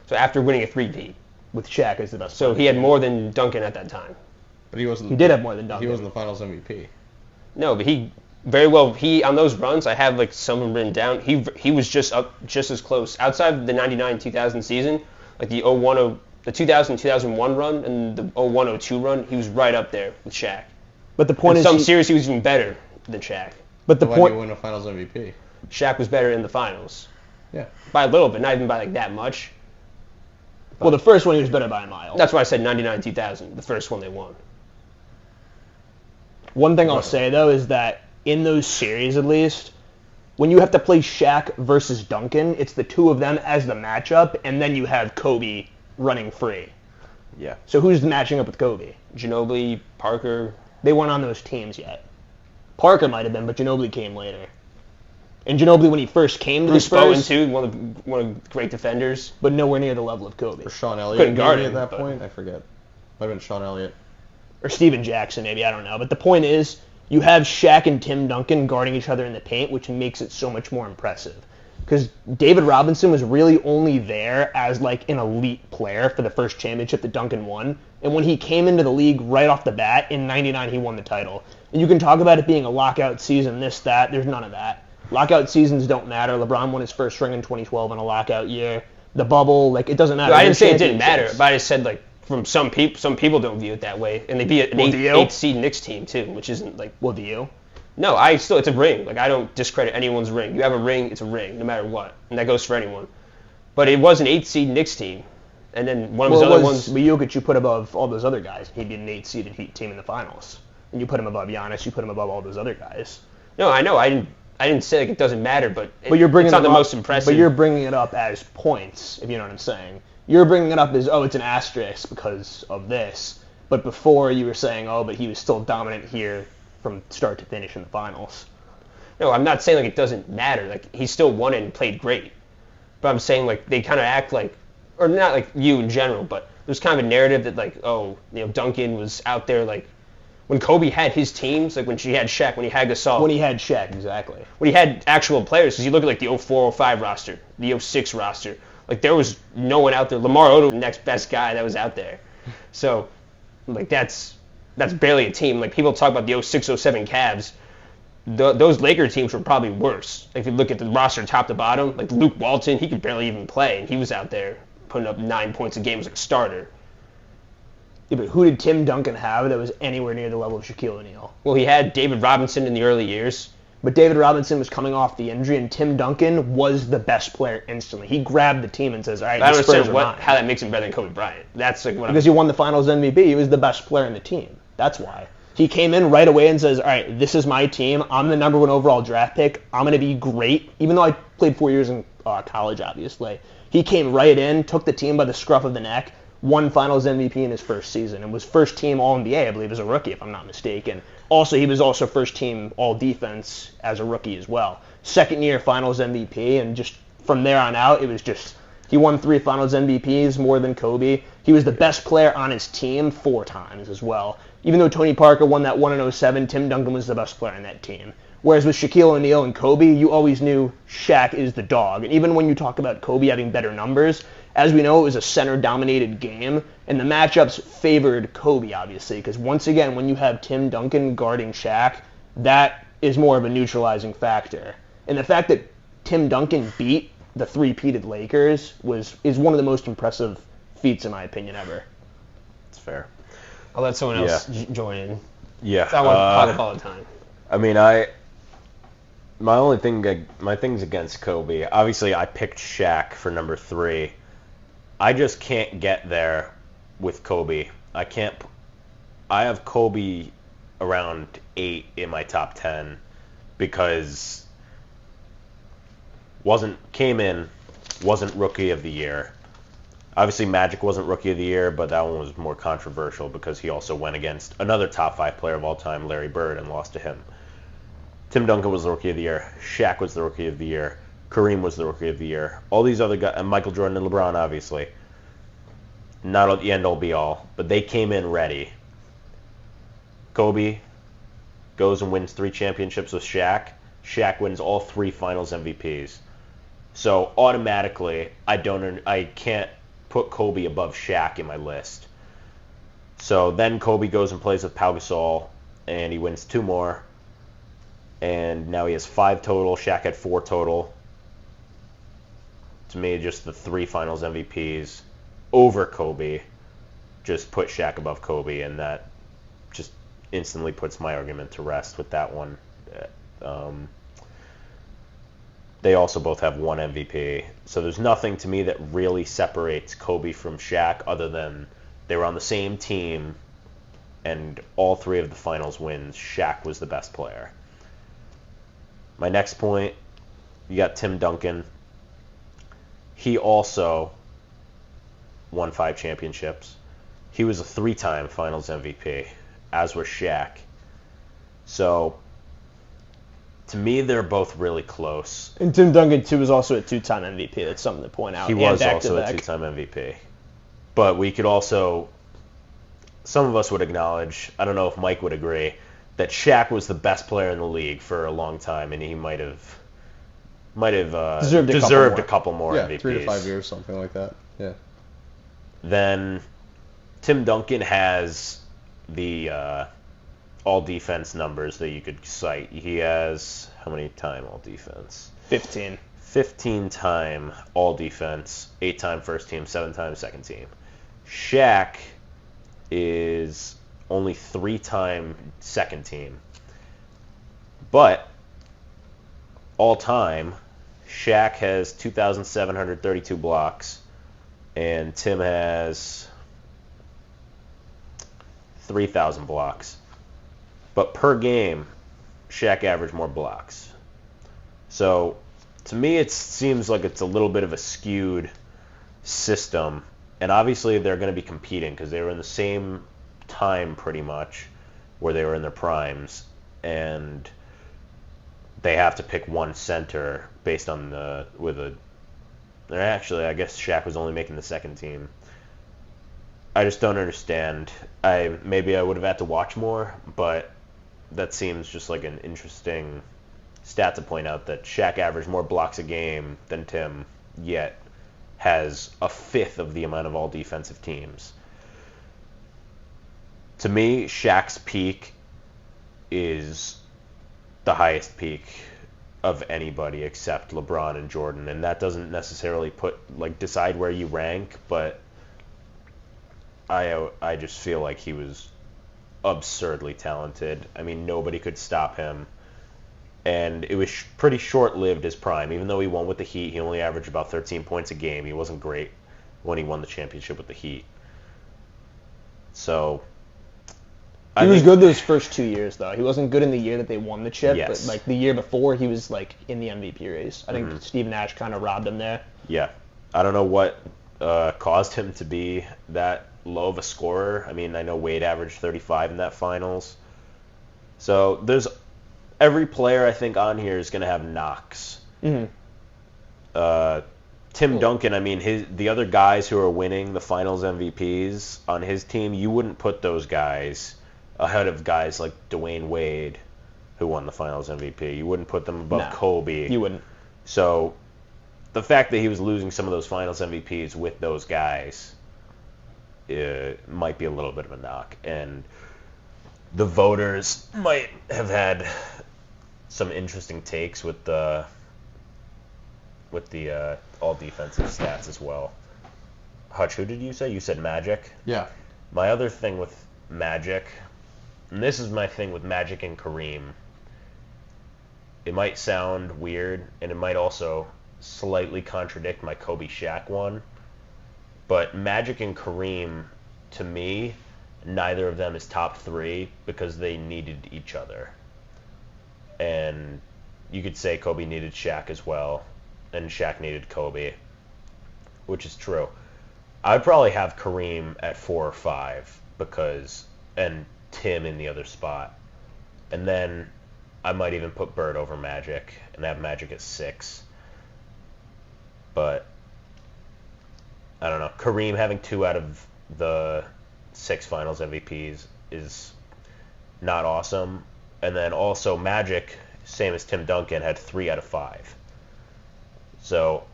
So after winning a three-peat, with Shaq as the best. So he had more than Duncan at that time. But he wasn't. He did have more than Duncan. He wasn't the Finals MVP. No, but he very well. He on those runs, I have like some of them written down. He was just as close outside the 99-2000 season, like the 2000-2001 run and the 01-02 run. He was right up there with Shaq. But the point in is, some series he was even better than Shaq. But the point, why did he win a Finals MVP? Shaq was better in the finals. Yeah. By a little bit, not even by like that much. Well, the first one he was better by a mile. That's why I said 99-2000, the first one they won. One thing I'll say, though, is that in those series, at least, when you have to play Shaq versus Duncan, it's the two of them as the matchup, and then you have Kobe running free. Yeah. So who's matching up with Kobe? Ginobili, Parker. They weren't on those teams yet. Parker might have been, but Ginobili came later. And Ginobili, when he first came to the Spurs, Bowen, too, one of the great defenders. But nowhere near the level of Kobe. Or Sean Elliott Couldn't guard him at that point? I forget. Might have been Sean Elliott. Or Steven Jackson, maybe, I don't know. But the point is, you have Shaq and Tim Duncan guarding each other in the paint, which makes it so much more impressive. Because David Robinson was really only there as like an elite player for the first championship that Duncan won. And when he came into the league right off the bat, in 99 he won the title. And you can talk about it being a lockout season, this, that, there's none of that. Lockout seasons don't matter. LeBron won his first ring in 2012 in a lockout year. The bubble, like, it doesn't matter. No, I didn't say it didn't matter, but I just said, like, from some people don't view it that way. And they beat an 8th seed Knicks team, too, which isn't, like... Well, do you? No, it's a ring. Like, I don't discredit anyone's ring. You have a ring, it's a ring, no matter what. And that goes for anyone. But it was an 8th seed Knicks team. And then one of his other ones... But Jokic you put above all those other guys. He'd be an 8th-seeded Heat team in the finals. And you put him above Giannis, you put him above all those other guys. No, I know. I didn't say like it doesn't matter, but you're bringing it's not the most impressive. But you're bringing it up as points, if you know what I'm saying. You're bringing it up as, it's an asterisk because of this. But before you were saying, but he was still dominant here from start to finish in the finals. No, I'm not saying like it doesn't matter. Like he still won it and played great. But I'm saying like they kind of act like, or not like you in general, but there's kind of a narrative that like, Duncan was out there like, when Kobe had his teams, like when he had Shaq, when he had Gasol. When he had Shaq, exactly. When he had actual players, because you look at like the 04-05 roster, the 06 roster, like there was no one out there. Lamar Odom, the next best guy that was out there. So, like that's barely a team. Like people talk about the 06-07 Cavs. Those Laker teams were probably worse. If you look at the roster top to bottom, like Luke Walton, he could barely even play, and he was out there putting up 9 points a game as like a starter. Yeah, but who did Tim Duncan have that was anywhere near the level of Shaquille O'Neal? Well, he had David Robinson in the early years. But David Robinson was coming off the injury, and Tim Duncan was the best player instantly. He grabbed the team and says, all right, the Spurs are mine. How that makes him better than Kobe Bryant. That's like because he won the Finals MVP. He was the best player in the team. That's why. He came in right away and says, all right, this is my team. I'm the number 1 overall draft pick. I'm going to be great. Even though I played 4 years in college, obviously. He came right in, took the team by the scruff of the neck, won Finals MVP in his first season, and was first team All-NBA, I believe, as a rookie, if I'm not mistaken. Also, he was also first team All-Defense as a rookie as well. Second year Finals MVP, and just from there on out, it was just, he won 3 Finals MVPs, more than Kobe. He was the best player on his team 4 times as well. Even though Tony Parker won that 1 in 07, Tim Duncan was the best player on that team. Whereas with Shaquille O'Neal and Kobe, you always knew Shaq is the dog. And even when you talk about Kobe having better numbers, as we know, it was a center-dominated game, and the matchups favored Kobe, obviously, because once again, when you have Tim Duncan guarding Shaq, that is more of a neutralizing factor. And the fact that Tim Duncan beat the three-peated Lakers is one of the most impressive feats, in my opinion, ever. It's fair. I'll let someone else join in. Yeah. I want to talk about all the time. I mean, my things against Kobe. Obviously, I picked Shaq for number 3. I just can't get there with Kobe. I have Kobe around 8 in my top 10 because wasn't Rookie of the Year. Obviously, Magic wasn't Rookie of the Year, but that one was more controversial because he also went against another top 5 player of all time, Larry Bird, and lost to him. Tim Duncan was the Rookie of the Year. Shaq was the Rookie of the Year. Kareem was the Rookie of the Year. All these other guys, and Michael Jordan and LeBron, obviously. Not the end-all be-all, but they came in ready. Kobe goes and wins 3 championships with Shaq. Shaq wins all 3 Finals MVPs. So automatically, I can't put Kobe above Shaq in my list. So then Kobe goes and plays with Pau Gasol, and he wins 2 more. And now he has 5 total. Shaq had 4 total. To me, just the 3 Finals MVPs over Kobe just put Shaq above Kobe, and that just instantly puts my argument to rest with that one. They also both have 1 MVP. So there's nothing to me that really separates Kobe from Shaq other than they were on the same team, and all 3 of the finals wins, Shaq was the best player. My next point, you got Tim Duncan. He also won 5 championships. He was a 3-time Finals MVP, as was Shaq. So, to me, they're both really close. And Tim Duncan, too, was also a 2-time MVP. That's something to point out. He was also a 2-time MVP. But we could also, some of us would acknowledge, I don't know if Mike would agree, that Shaq was the best player in the league for a long time, and he might have deserved a couple more MVPs. 3 to 5 years, something like that. Yeah. Then Tim Duncan has the all-defense numbers that you could cite. He has, how many time all-defense? 15. 15-time all-defense, 8-time first team, 7-time second team. Shaq is only 3-time second team. But all-time, Shaq has 2,732 blocks, and Tim has 3,000 blocks. But per game, Shaq averaged more blocks. So, to me, it seems like it's a little bit of a skewed system. And obviously, they're going to be competing because they were in the same time, pretty much, where they were in their primes. And they have to pick one center based on actually, I guess Shaq was only making the second team. I just don't understand. Maybe I would have had to watch more, but that seems just like an interesting stat to point out that Shaq averaged more blocks a game than Tim, yet has a fifth of the amount of all defensive teams. To me, Shaq's peak is the highest peak of anybody except LeBron and Jordan, and that doesn't necessarily decide where you rank, but I just feel like he was absurdly talented. I mean, nobody could stop him. And it was pretty short-lived, his prime. Even though he won with the Heat, he only averaged about 13 points a game. He wasn't great when he won the championship with the Heat. So, he was good those first 2 years, though. He wasn't good in the year that they won the chip, yes. But the year before, he was in the MVP race. I think Steve Nash kind of robbed him there. Yeah. I don't know what caused him to be that low of a scorer. I mean, I know Wade averaged 35 in that finals. So there's every player I think on here is going to have knocks. Mm-hmm. Tim Duncan, I mean, the other guys who are winning the finals MVPs on his team, you wouldn't put those guys ahead of guys like Dwayne Wade, who won the finals MVP. You wouldn't put them above Kobe. You wouldn't. So the fact that he was losing some of those finals MVPs with those guys might be a little bit of a knock. And the voters might have had some interesting takes with the all defensive stats as well. Hutch, who did you say? You said Magic? Yeah. My other thing with Magic, and this is my thing with Magic and Kareem, it might sound weird, and it might also slightly contradict my Kobe Shaq one, but Magic and Kareem, to me, neither of them is top 3 because they needed each other. And you could say Kobe needed Shaq as well, and Shaq needed Kobe, which is true. I'd probably have Kareem at 4 or 5 and Tim in the other spot. And then I might even put Bird over Magic and have Magic at 6. But I don't know. Kareem having 2 out of the 6 Finals MVPs is not awesome. And then also Magic, same as Tim Duncan, had 3 out of 5. So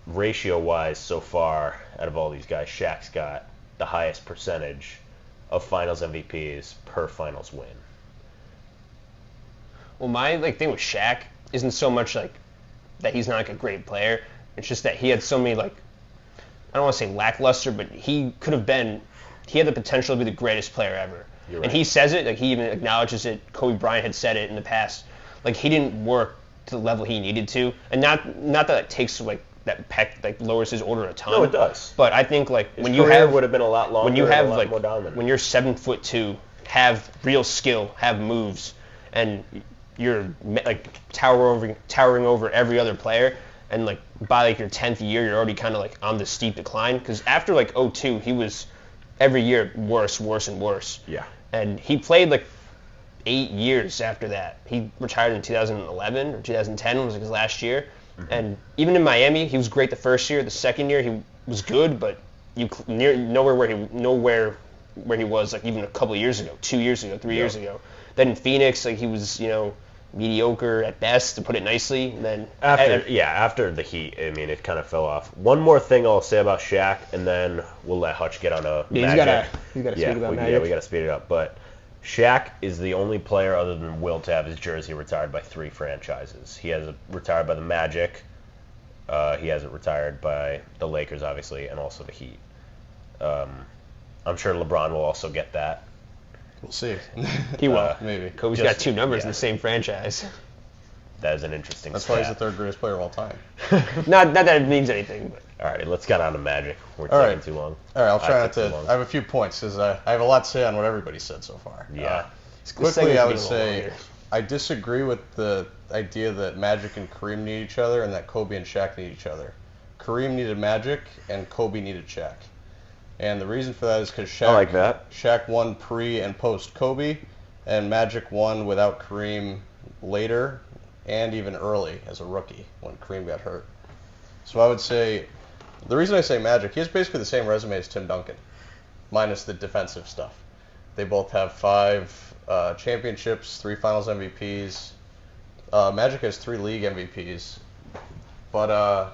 ratio-wise, so far, out of all these guys, Shaq's got the highest percentage of Finals MVPs per Finals win. Well, my thing with Shaq isn't so much that he's not a great player. It's just that he had so many I don't want to say lackluster, but he had the potential to be the greatest player ever. You're And right. he says it, he even acknowledges it. Kobe Bryant had said it in the past. He didn't work to the level he needed to, and not that it takes lowers his order a ton. No, it does. But I think His when you career have would have been a lot longer when you and have a lot more dominant. when you're 7'2", have real skill, have moves, and you're towering over every other player, and by your 10th year you're already kind of on the steep decline, because after 2002 he was every year worse and worse. Yeah. And he played 8 years after that. He retired in 2011 or 2010 was his last year. Mm-hmm. And even in Miami, he was great the first year. The second year, he was good, but nowhere where he was even a couple of years ago, 2 years ago, 3 years ago. Then in Phoenix, he was mediocre at best, to put it nicely. And then after the Heat, I mean, it kind of fell off. One more thing I'll say about Shaq, and then we'll let Hutch get on a Magic. You gotta speak about Magic. Yeah, we gotta speed it up. But Shaq is the only player other than Will to have his jersey retired by 3 franchises. He has it retired by the Magic. He has it retired by the Lakers, obviously, and also the Heat. I'm sure LeBron will also get that. We'll see. He will. Maybe. Kobe's got 2 numbers in the same franchise. That is an interesting That's stat. why he's the 3rd greatest player of all time. Not that it means anything, but. All right, let's get on to Magic. We're All taking right. too long. All right, I'll try I not took too to. long. I have a few points because I have a lot to say on what everybody said so far. Yeah. Quickly, segment's I would getting a little say longer. I disagree with the idea that Magic and Kareem need each other and that Kobe and Shaq need each other. Kareem needed Magic and Kobe needed Shaq. And the reason for that is because I like that. Shaq won pre and post Kobe, and Magic won without Kareem later and even early as a rookie when Kareem got hurt. So I would say, the reason I say Magic, he has basically the same resume as Tim Duncan, minus the defensive stuff. They both have 5 championships, 3 Finals MVPs. Magic has 3 league MVPs. But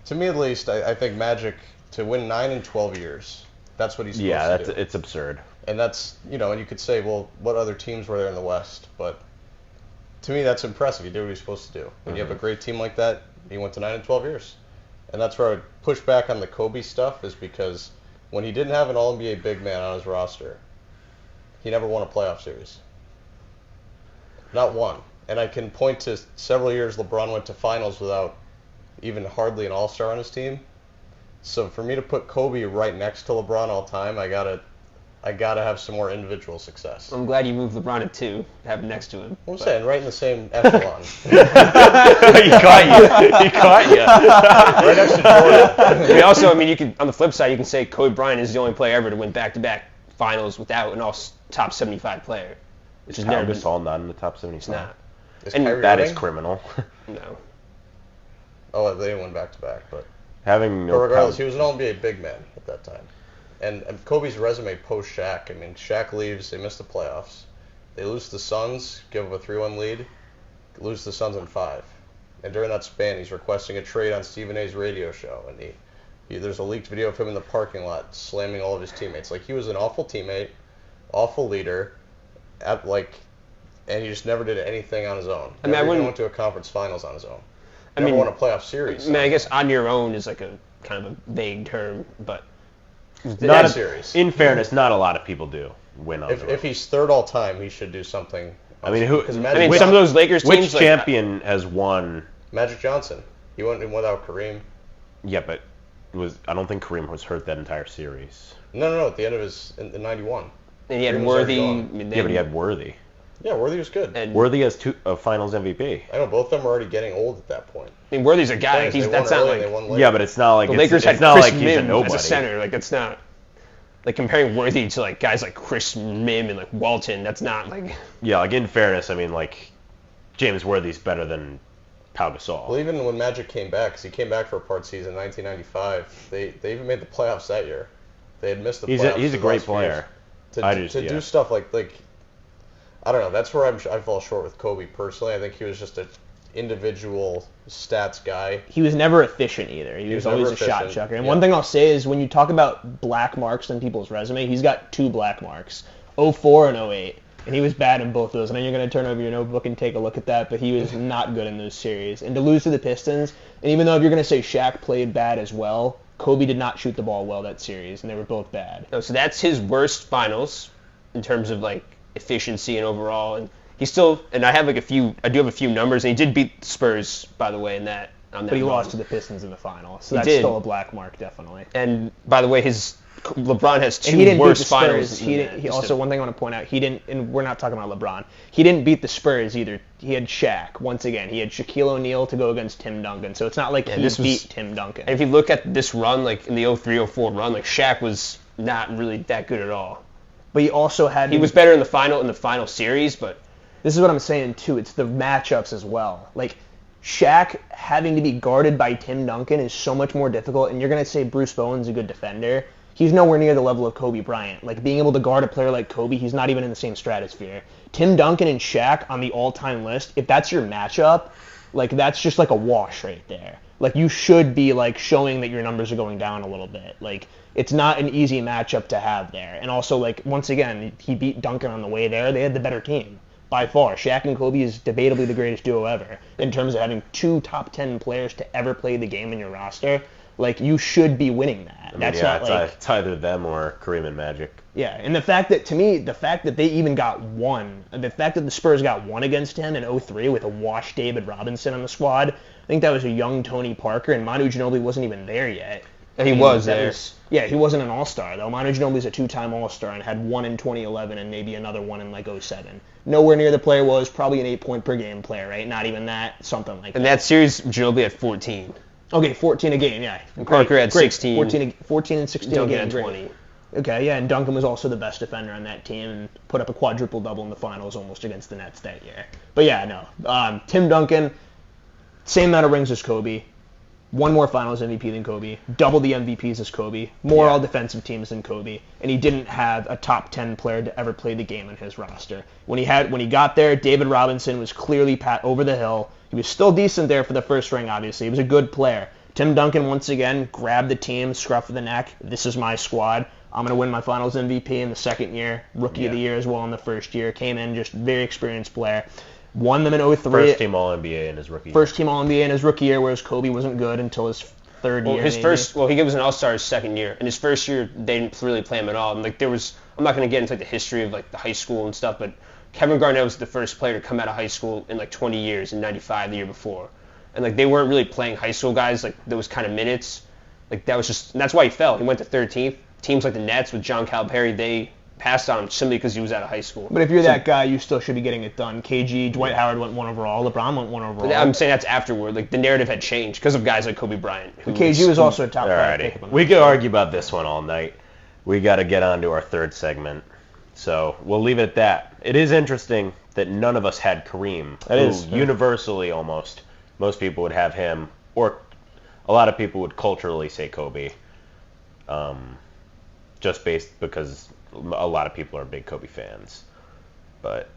to me at least, I think Magic, to win 9 in 12 years, that's what he's supposed to do. It's absurd. And that's, and you could say, well, what other teams were there in the West? But to me, that's impressive. He did what he's supposed to do. When you have a great team like that, he went to 9 in 12 years. And that's where I would push back on the Kobe stuff, is because when he didn't have an All-NBA big man on his roster, he never won a playoff series. Not one. And I can point to several years LeBron went to finals without even hardly an All-Star on his team. So for me to put Kobe right next to LeBron all time, I gotta have some more individual success. I'm glad you moved LeBron at 2, to have him next to him. I'm saying right in the same echelon. He caught you. Right next to Jordan. Also, you can, on the flip side, you can say Kobe Bryant is the only player ever to win back-to-back finals without an top 75 player, which has never been. Gasol not in the top 75? It's not. Is And Kyrie That Irving? is criminal. No. Oh, they didn't win back-to-back, but Having But regardless, he was an All-NBA big man at that time. And Kobe's resume post-Shaq, Shaq leaves, they miss the playoffs. They lose to the Suns, give up a 3-1 lead, lose to the Suns in 5. And during that span, he's requesting a trade on Stephen A's radio show. And there's a leaked video of him in the parking lot slamming all of his teammates. He was an awful teammate, awful leader. and he just never did anything on his own. I mean, I Never even wouldn't- went to a conference finals on his own. I Never mean, won a playoff series. I mean, I guess on your own is like a kind of a vague term, but Not a series. In fairness, not a lot of people do win on If he's third all time, he should do something. I mean, who? Because I mean, some of those Lakers teams, Which like, champion has won? Magic Johnson. He went without Kareem. Yeah, but I don't think Kareem was hurt that entire series. No. At the end of his in '91. And he had Kareem was Worthy. already I gone. mean, Yeah, but he had Worthy. Yeah, Worthy was good. and Worthy has a Finals MVP. I know both of them were already getting old at that point. I mean, Worthy's a guy. They won That's not early, like they won late. Yeah, but it's not like the it's, Lakers it's had not Chris like he's a Mim nobody. as a center. Like that's not like comparing Worthy to like guys like Chris Mim and like Walton. That's not like Yeah, like in fairness, I mean, like James Worthy's better than Pau Gasol. Well, even when Magic came back, because he came back for a part season in 1995, they even made the playoffs that year. They had missed the playoffs. He's a the great last few years. player. To do stuff like I don't know. That's where I fall short with Kobe personally. I think he was just an individual stats guy. He was never efficient either. He was always never a shot efficient. chucker. And Yeah. one thing I'll say is when you talk about black marks on people's resume, he's got 2 black marks, 04 and 08. And he was bad in both those. I know you're going to turn over your notebook and take a look at that, but he was not good in those series. And to lose to the Pistons, and even though if you're going to say Shaq played bad as well, Kobe did not shoot the ball well that series, and they were both bad. no. So that's his worst finals in terms of like efficiency and overall. And he's still. And I have like a few. I do have a few numbers. And he did beat Spurs, by the way, in that. On that But he run. lost to the Pistons in the final, so He that's did. still a black mark, definitely. And by the way, LeBron has And he 2 didn't beat the worst finals. Spurs. than He that. didn't, he Just also one thing I want to point out, he didn't. And we're not talking about LeBron. He didn't beat the Spurs either. He had Shaq once again. He had Shaquille O'Neal to go against Tim Duncan. So it's not like he this was- beat Tim Duncan. And if you look at this run, like in the 03-04 run, like Shaq was not really that good at all. But he also had. He was better in the final series, but This is what I'm saying too. It's the matchups as well. Like Shaq having to be guarded by Tim Duncan is so much more difficult. And you're gonna say Bruce Bowen's a good defender. He's nowhere near the level of Kobe Bryant. Like being able to guard a player like Kobe, he's not even in the same stratosphere. Tim Duncan and Shaq on the all-time list. If that's your matchup, like that's just like a wash right there. Like you should be like showing that your numbers are going down a little bit. Like it's not an easy matchup to have there. And also like once again, he beat Duncan on the way there. They had the better team by far. Shaq and Kobe is debatably the greatest duo ever in terms of having 2 top 10 players to ever play the game in your roster. Like you should be winning that. That's not like it's either them or Kareem and Magic. yeah, and the fact that, to me, the fact that they even got one, the fact that the Spurs got one against him in 03 with a washed David Robinson on the squad, I think that was a young Tony Parker, and Manu Ginobili wasn't even there yet. he I mean, was that there. Yeah, he wasn't an all-star, though. Manu Ginobili's a 2-time all-star and had one in 2011 and maybe another one in, like, 07. Nowhere near the player was, probably an 8-point-per-game player, right? Not even that, something like in that. that series, Ginobili had 14. Okay, 14 a game, yeah. And Parker had Great. 16. 14 and 16 Duncan a game. had great. 20. Okay, yeah, and Duncan was also the best defender on that team and put up a quadruple-double in the finals almost against the Nets that year. But yeah, no. Tim Duncan, same amount of rings as Kobe, one more finals MVP than Kobe, double the MVPs as Kobe, more all-defensive teams than Kobe, and he didn't have a top 10 player to ever play the game in his roster. When he got there, David Robinson was clearly over the hill. He was still decent there for the first ring, obviously. He was a good player. Tim Duncan, once again, grabbed the team, scruff of the neck. This is my squad. I'm going to win my finals MVP in the second year. Rookie of the year as well in the first year. Came in, just very experienced player. Won them in 03. First team All-NBA in his rookie year. First team All-NBA in his rookie year, whereas Kobe wasn't good until his third year. He was an All-Star his second year. In his first year, they didn't really play him at all. And like I'm not going to get into like the history of like the high school and stuff, but Kevin Garnett was the first player to come out of high school in like 20 years in 95 the year before. And like they weren't really playing high school guys like those kind of minutes. Like that's why he fell. He went to 13th. Teams like the Nets with John Calipari, they passed on him simply because he was out of high school. But if you're that guy, you still should be getting it done. KG, Dwight Howard went 1 overall. LeBron went 1 overall. I'm saying that's afterward. Like the narrative had changed because of guys like Kobe Bryant. KG was also a top 5 pick. Alrighty. We could argue about this one all night. We got to get on to our third segment. So we'll leave it at that. It is interesting that none of us had Kareem. That is. Universally almost. Most people would have him, or a lot of people would culturally say Kobe. Just because a lot of people are big Kobe fans. But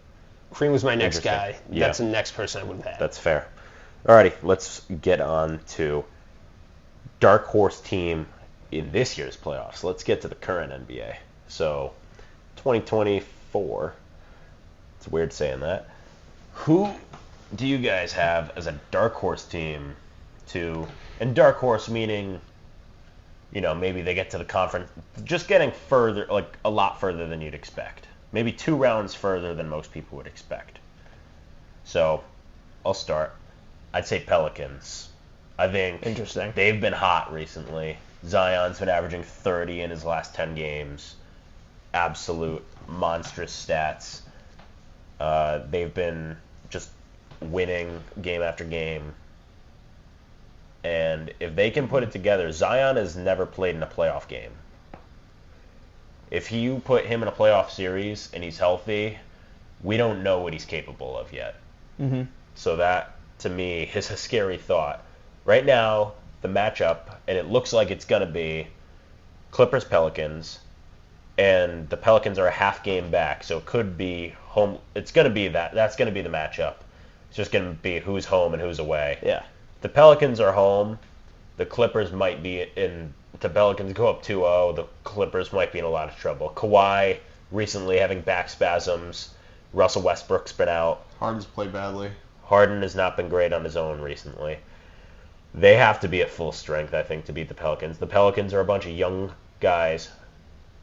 Kareem was my next Interesting. guy. Yeah. That's the next person I would have had. that's fair. Alrighty, let's get on to dark horse team in this year's playoffs. Let's get to the current NBA. So, 2024. It's weird saying that. Who do you guys have as a dark horse team and dark horse meaning, maybe they get to the conference, just getting further, like a lot further than you'd expect. Maybe 2 rounds further than most people would expect. So, I'll start. I'd say Pelicans. I think Interesting. they've been hot recently. Zion's been averaging 30 in his last 10 games. Absolute monstrous stats. They've been just winning game after game. And if they can put it together, Zion has never played in a playoff game. If you put him in a playoff series and he's healthy, we don't know what he's capable of yet. Mm-hmm. So that, to me, is a scary thought. Right now, the matchup, and it looks like it's going to be Clippers-Pelicans, and the Pelicans are a half game back, so it could be home. It's going to be that. That's going to be the matchup. It's just going to be who's home and who's away. Yeah. The Pelicans are home. The Clippers might be in. The Pelicans go up 2-0. The Clippers might be in a lot of trouble. Kawhi recently having back spasms. Russell Westbrook's been out. Harden's played badly. Harden has not been great on his own recently. They have to be at full strength, I think, to beat the Pelicans. The Pelicans are a bunch of young guys.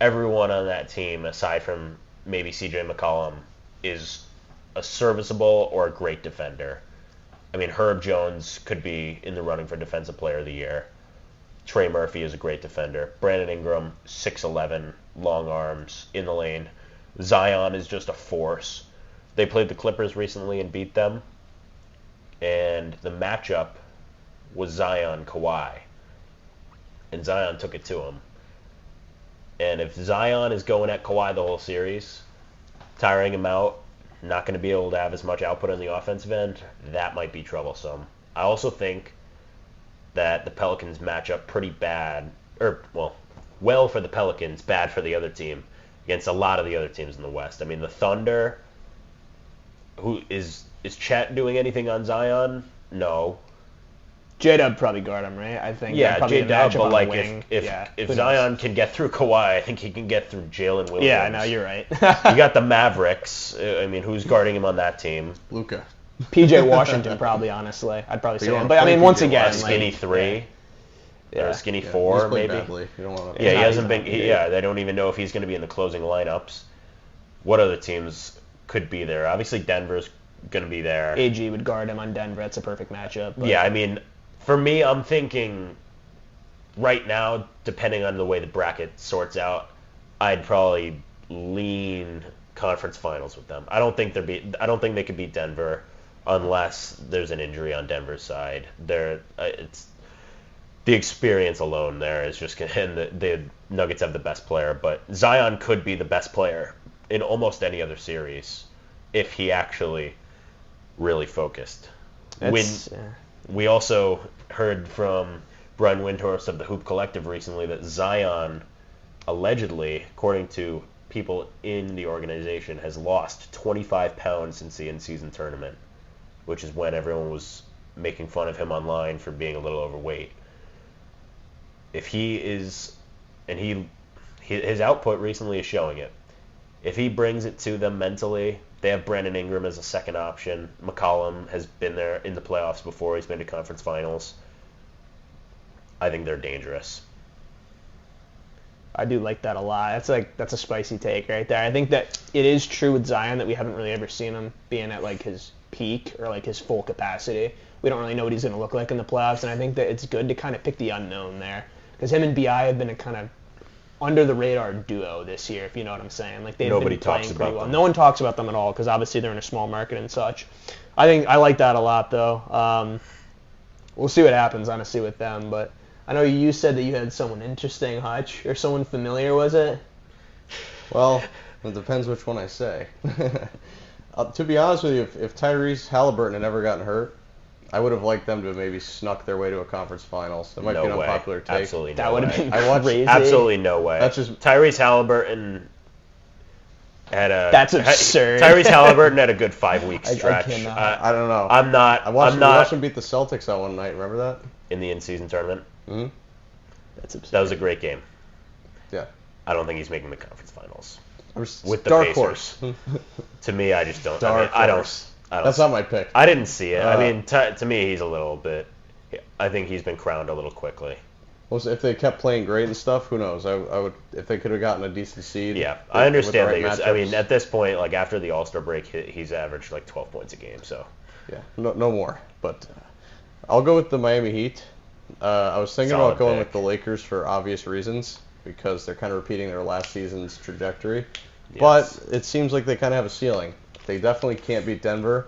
Everyone on that team, aside from maybe C.J. McCollum, is a serviceable or a great defender. I mean, Herb Jones could be in the running for Defensive Player of the Year. Trey Murphy is a great defender. Brandon Ingram, 6'11", long arms, in the lane. Zion is just a force. They played the Clippers recently and beat them. And the matchup was Zion-Kawhi. And Zion took it to him. And if Zion is going at Kawhi the whole series, tiring him out, not going to be able to have as much output on the offensive end, that might be troublesome. I also think that the Pelicans match up pretty bad, well for the Pelicans, bad for the other team, against a lot of the other teams in the West. I mean, the Thunder, who is Chet doing anything on Zion? No. J-Dub probably guard him, right? I think. Yeah, J-Dub, but like if who Zion knows? can get through Kawhi, I think he can get through Jalen Williams. Yeah, no, you're right. You got the Mavericks. I mean, who's guarding him on that team? Luka. P.J. Washington, probably, honestly. I'd probably say You him. don't But, I play mean, once P.J. again, Washington. Skinny 3? Yeah. Or skinny Yeah, 4, he's played maybe? badly. You don't want to. Yeah, he not hasn't even been. that Yeah, they don't even know if he's going to be in the closing lineups. What other teams could be there? Obviously, Denver's going to be there. AG would guard him on Denver. That's a perfect matchup. But Yeah, I mean, for me, I'm thinking right now, depending on the way the bracket sorts out, I'd probably lean conference finals with them. I don't think they could beat Denver unless there's an injury on Denver's side. It's the experience alone there is just gonna, and the Nuggets have the best player, but Zion could be the best player in almost any other series if he actually really focused. We also heard from Brian Windhorst of the Hoop Collective recently that Zion, allegedly, according to people in the organization, has lost 25 pounds since the in-season tournament, which is when everyone was making fun of him online for being a little overweight. If he is, and his output recently is showing it, if he brings it to them mentally, they have Brandon Ingram as a second option. McCollum has been there in the playoffs before. He's been to conference finals. I think they're dangerous. I do like that a lot. That's a spicy take right there. I think that it is true with Zion that we haven't really ever seen him being at like his peak or like his full capacity. We don't really know what he's going to look like in the playoffs, and I think that it's good to kind of pick the unknown there because him and BI have been a kind of under the radar duo this year, if you know what I'm saying. Like they've Nobody been playing talks pretty about well. them. No one talks about them at all because obviously they're in a small market and such. I think I like that a lot though. We'll see what happens honestly with them, but I know you said that you had someone interesting, Hutch, or someone familiar, was it? Well, it depends which one I say. To be honest with you, if Tyrese Halliburton had never gotten hurt, I would have liked them to have maybe snuck their way to a conference finals. That might be an No way. unpopular take. Absolutely no That would have way. been I watched- crazy. Absolutely no way. That's just- Tyrese Halliburton had a. That's absurd. Tyrese Halliburton had a good 5-week I stretch. cannot. I don't know. I'm not. I watched, I'm we watched not them beat the Celtics that one night. Remember that? in the in-season tournament. Mm-hmm. That's absurd. That was a great game. Yeah. I don't think he's making the conference finals with the Dark Pacers. horse. To me, I just don't. Dark I don't. horse. That's not my pick. I didn't see it. I mean, to me, he's a little bit. I think he's been crowned a little quickly. Well, if they kept playing great and stuff, who knows? I would if they could have gotten a decent seed. Yeah, I understand that. Right I mean, at this point, like after the All-Star break, he's averaged like 12 points a game. So yeah, no more. But I'll go with the Miami Heat. I was thinking Solid about going pick. with the Lakers for obvious reasons because they're kind of repeating their last season's trajectory. Yes. But it seems like they kind of have a ceiling. They definitely can't beat Denver.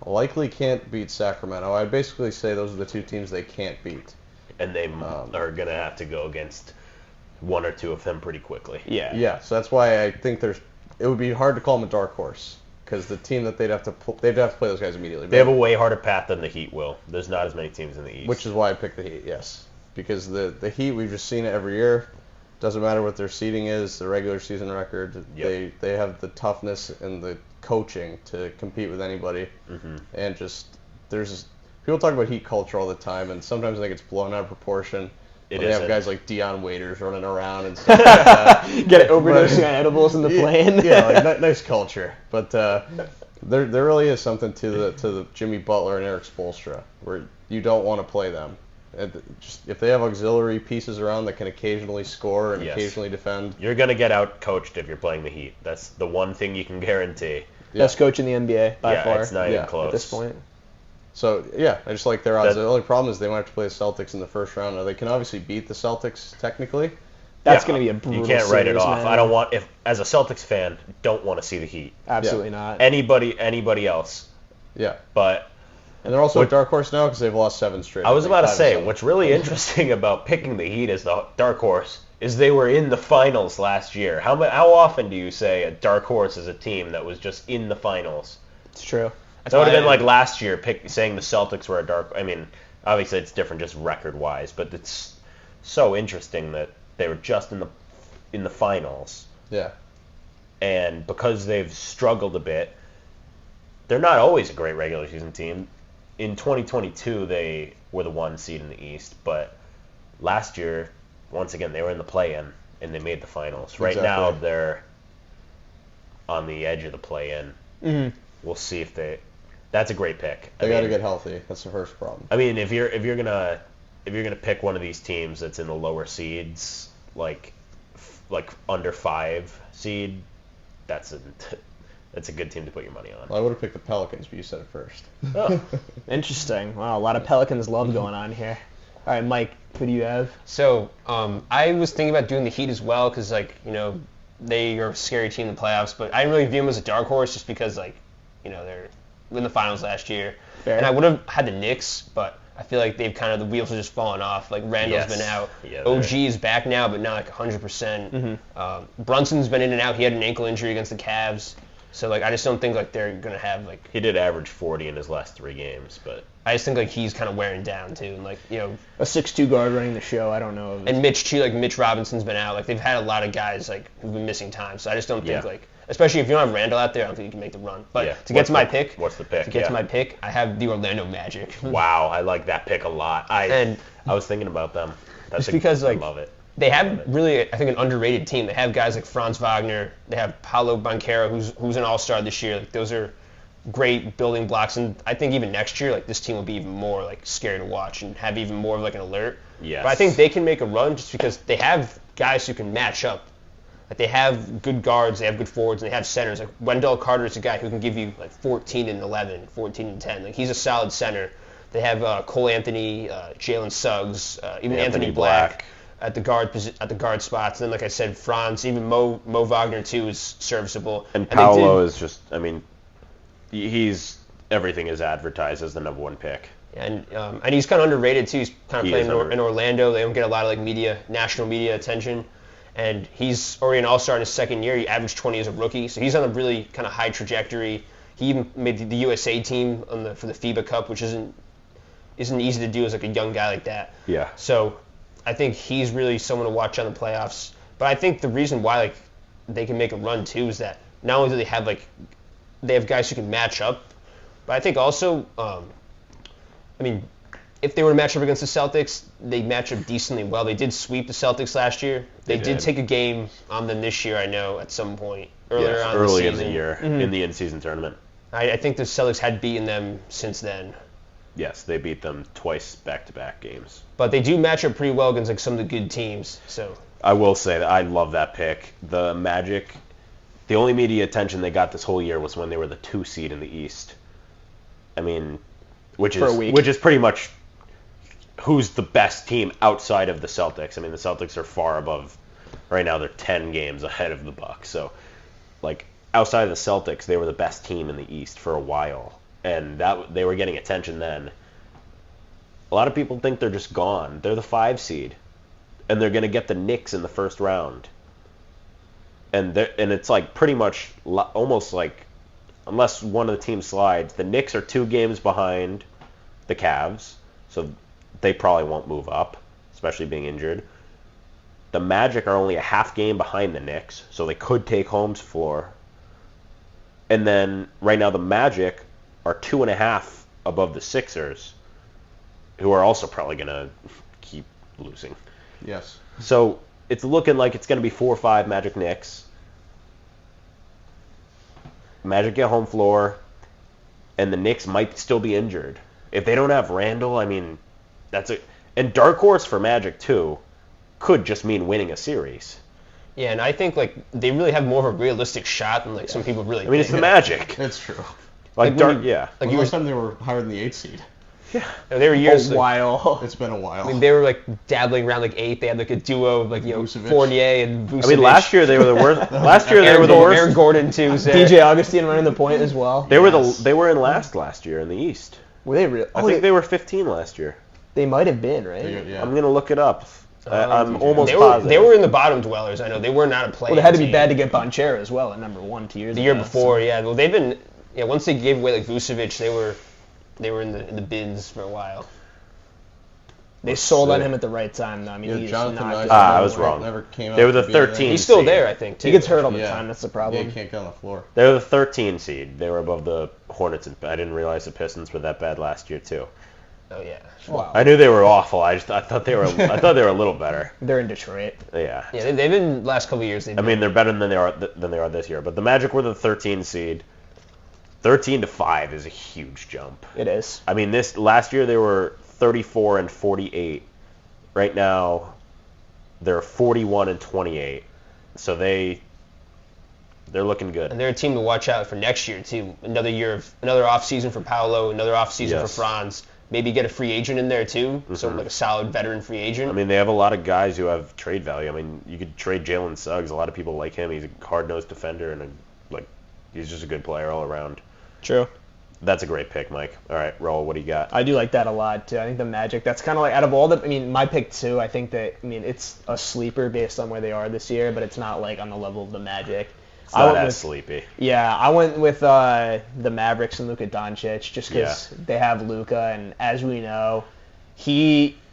Likely can't beat Sacramento. I'd basically say those are the two teams they can't beat. and they are going to have to go against one or two of them pretty quickly. Yeah. Yeah, so that's why I think it would be hard to call them a dark horse because the team that they'd have to play those guys immediately. They have a way harder path than the Heat will. There's not as many teams in the East. Which is why I picked the Heat, yes. Because the Heat, we've just seen it every year. Doesn't matter what their seeding is, the regular season record. Yep. They have the toughness and the coaching to compete with anybody. Mm-hmm. And people talk about Heat culture all the time, and sometimes I think it's blown out of proportion. They have guys like Dion Waiters running around and stuff like that. Get overdosing on edibles in the plane. Yeah, like nice culture. But there really is something to the Jimmy Butler and Eric Spoelstra where you don't want to play them. Just if they have auxiliary pieces around that can occasionally score and occasionally defend, you're going to get out coached if you're playing the Heat. That's the one thing you can guarantee. Best coach in the NBA by far. It's not even close at this point. So, yeah, I just like their odds. The only problem is they might have to play the Celtics in the first round. Now, they can obviously beat the Celtics, technically. That's going to be a brutal You can't write it series, off. man. I don't want, as a Celtics fan, don't want to see the Heat. Absolutely not. Anybody else. Yeah. But and they're also a dark horse now because they've lost 7 straight. I was about to say, what's really interesting about picking the Heat as the dark horse is they were in the finals last year. How often do you say a dark horse is a team that was just in the finals? It's true. That would have been like last year, saying the Celtics were a dark. I mean, obviously it's different just record-wise, but it's so interesting that they were just in the finals. Yeah. And because they've struggled a bit, they're not always a great regular season team. In 2022, they were the 1 seed in the East, but last year, once again, they were in the play-in and they made the finals. Right now, they're on the edge of the play-in. Mm-hmm. We'll see if That's a great pick. They got to get healthy. That's the first problem. I mean, if you're gonna pick one of these teams that's in the lower seeds, like under 5 seed, that's a good team to put your money on. Well, I would have picked the Pelicans, but you said it first. Oh. Interesting. Wow, a lot of Pelicans love going on here. All right, Mike, who do you have? So I was thinking about doing the Heat as well because, they are a scary team in the playoffs, but I didn't really view them as a dark horse just because, they're in the finals last year. Fair. And I would have had the Knicks, but I feel like they've the wheels are just falling off. Like, Randall's been out. Yeah, OG is back now, but not 100%. Mm-hmm. Brunson's been in and out. He had an ankle injury against the Cavs. So, I just don't think, they're going to have, He did average 40 in his last 3 games, but I just think, he's kind of wearing down, too. And, a 6'2" guard running the show, I don't know. And Mitch, too, Mitch Robinson's been out. They've had a lot of guys, who've been missing time. So I just don't think, especially if you don't have Randall out there, I don't think you can make the run. But to get to my pick. What's the pick? To get to my pick, I have the Orlando Magic. Wow, I like that pick a lot. I was thinking about them. That's just because, I love it. They have really, I think, an underrated team. They have guys like Franz Wagner. They have Paolo Banchero, who's an all-star this year. Those are great building blocks. And I think even next year, this team will be even more, scary to watch and have even more of, an alert. Yes. But I think they can make a run just because they have guys who can match up. They have good guards, they have good forwards, and they have centers. Wendell Carter is a guy who can give you 14 and 11, 14 and 10. He's a solid center. They have Cole Anthony, Jalen Suggs, even Anthony Black at the guard spots. And then, like I said, Franz, even Mo Wagner too is serviceable. And Paolo is just, he's everything is advertised as the number 1 pick. And he's kind of underrated too. He's kind of playing in Orlando. They don't get a lot of national media attention. And he's already an all-star in his second year. He averaged 20 as a rookie, so he's on a really kind of high trajectory. He even made the USA team for the FIBA Cup, which isn't easy to do as a young guy like that. Yeah. So I think he's really someone to watch on the playoffs. But I think the reason why they can make a run too is that not only do they have guys who can match up, but I think also if they were to match up against the Celtics, they match up decently well. They did sweep the Celtics last year. They did take a game on them this year, I know, at some point early in the year in the in-season tournament. I think the Celtics had beaten them since then. Yes, they beat them twice back-to-back games. But they do match up pretty well against like some of the good teams. So I will say that I love that pick. The Magic, the only media attention they got this whole year was when they were the 2 seed in the East. I mean, which is pretty much who's the best team outside of the Celtics. I mean, the Celtics are far above. Right now, they're 10 games ahead of the Bucks. So, like, outside of the Celtics, they were the best team in the East for a while, and that they were getting attention then. A lot of people think they're just gone. They're the 5 seed, and they're going to get the Knicks in the first round. And it's like pretty much almost like, unless one of the teams slides, the Knicks are 2 games behind the Cavs, so they probably won't move up, especially being injured. The Magic are only a half game behind the Knicks, so they could take home's floor. And then right now the Magic are 2.5 above the Sixers, who are also probably going to keep losing. Yes. So it's looking like it's going to be 4 or 5 Magic Knicks. Magic get home floor, and the Knicks might still be injured. If they don't have Randall, I mean, and dark horse for Magic too could just mean winning a series. yeah, and I think like they really have more of a realistic shot than like some people really. I mean, it's the Magic. It's true. Like dark, yeah. Like last time they were higher than the 8 seed. Yeah. They were years. A while. It's been a while. I mean, they were like dabbling around like 8. They had like a duo of like Vucevic. Fournier and Vucevic. I mean, last year they were the worst. Last year they were the Aaron worst. Gordon too. So. DJ Augustine running the point as well. They were in last year in the East. Were they real? I think they were 15 last year. They might have been, right? Yeah. I'm gonna look it up. I'm almost They were positive. they were in the bottom dwellers. I know they were not a play. Well, it had to be bad to get Bonchero as well at number 1 2 years The year ago, before, so- yeah. Well, they've been once they gave away like Vucevic, they were in the bins for a while. They sold on him at the right time, though. I mean, Yeah, he's Jonathan not. Isaac I was wrong. Never came They out were the to be anything. 13. He's still seed. there, I think. Too. He gets hurt all the Yeah. time. That's the Yeah, problem. he can't get on the floor. They were the 13 seed. They were above the Hornets, and I didn't realize the Pistons were that bad last year too. Oh yeah. Wow. I knew they were awful. I thought they were a little better. They're in Detroit. Yeah. Yeah, they've been last couple of years. I mean, they're better than they are this year. But the Magic were the 13 seed. 13-5 is a huge jump. It is. I mean, last year they were 34 and 48. Right now, they're 41 and 28. So they're looking good. And they're a team to watch out for next year too. Another off season for Paolo, another off season Yes. for Franz. Maybe get a free agent in there too, so like a solid veteran free agent. I mean, they have a lot of guys who have trade value. I mean, you could trade Jalen Suggs. A lot of people like him. He's a hard-nosed defender and he's just a good player all around. True. That's a great pick, Mike. All right, Raul, what do you got? I do like that a lot, too. I think the Magic, that's kind of like, out of all the, I mean, my pick, too, I think that, I mean, it's a sleeper based on where they are this year, but it's not, like, on the level of the Magic. It's not as sleepy. Yeah, I went with the Mavericks and Luka Doncic just because they have Luka, and as we know,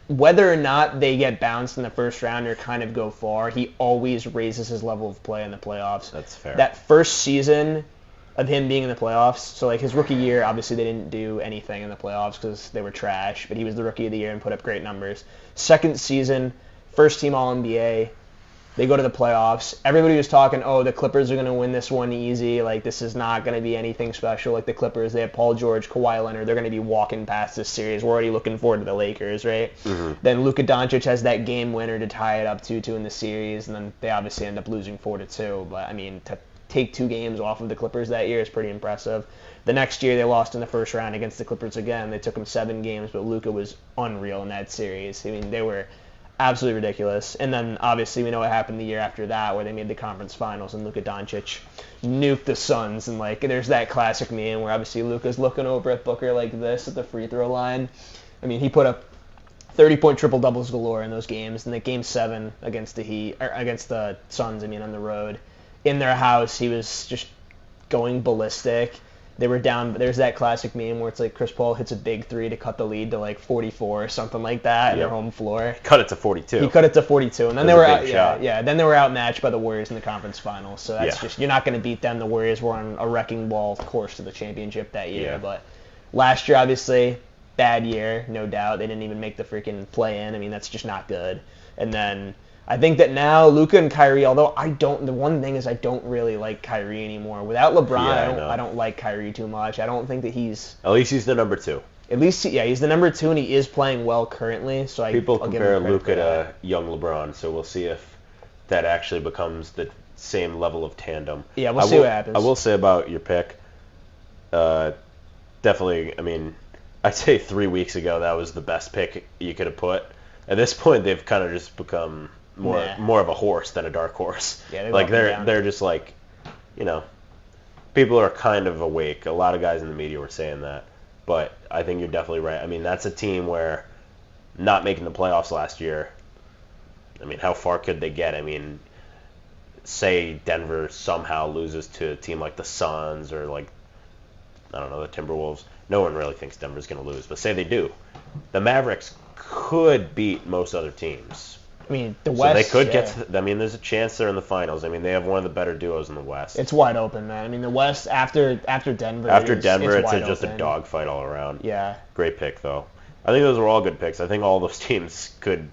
whether or not they get bounced in the first round or kind of go far, he always raises his level of play in the playoffs. That's fair. That first season of him being in the playoffs, so like his rookie year, obviously they didn't do anything in the playoffs because they were trash, but he was the rookie of the year and put up great numbers. Second season, first team All-NBA. They go to the playoffs. Everybody was talking, oh, the Clippers are going to win this one easy. Like, this is not going to be anything special. Like, the Clippers, they have Paul George, Kawhi Leonard. They're going to be walking past this series. We're already looking forward to the Lakers, right? Mm-hmm. Then Luka Doncic has that game winner to tie it up 2-2 in the series, and then they obviously end up losing 4-2. But, I mean, to take 2 games off of the Clippers that year is pretty impressive. The next year, they lost in the first round against the Clippers again. They took them 7 games, but Luka was unreal in that series. I mean, they were absolutely ridiculous. And then obviously we know what happened the year after that where they made the conference finals and Luka Doncic nuked the Suns, and like there's that classic meme where obviously Luka's looking over at Booker like this at the free throw line. I mean, he put up 30-point triple-doubles galore in those games. And the game 7 against the Suns, I mean, on the road in their house, he was just going ballistic. They were down, but there's that classic meme where it's like Chris Paul hits a big 3 to cut the lead to like 44 or something like that in their home floor. Cut it to 42. He cut it to 42, and then That they was were a big shot. then they were outmatched by the Warriors in the conference finals. So that's just, you're not going to beat them. The Warriors were on a wrecking ball course to the championship that year. Yeah. But last year, obviously, bad year, no doubt. They didn't even make the freaking play-in. I mean, that's just not good. And then I think that now Luka and Kyrie, although the one thing is I don't really like Kyrie anymore. Without LeBron, Yeah, I don't like Kyrie too much. I don't think that he's... At least he's the number 2. At least, he's the number 2, and he is playing well currently. So People I'll give compare him credit Luka for that. to young LeBron, so we'll see if that actually becomes the same level of tandem. Yeah, we'll see what happens. I will say about your pick, definitely, I mean, I'd say 3 weeks ago that was the best pick you could have put. At this point, they've kind of just become more of a horse than a dark horse. Yeah, like they're just like, people are kind of awake. A lot of guys in the media were saying that, but I think you're definitely right. I mean, that's a team where not making the playoffs last year. I mean, how far could they get? I mean, say Denver somehow loses to a team like the Suns or like, I don't know, the Timberwolves. No one really thinks Denver's going to lose, but say they do. The Mavericks could beat most other teams. I mean, the So West... they could get I mean, there's a chance they're in the finals. I mean, they have one of the better duos in the West. It's wide open, man. I mean, the West, after Denver... It's wide just a open. dogfight all around. Yeah. Great pick, though. I think those were all good picks. I think all those teams could...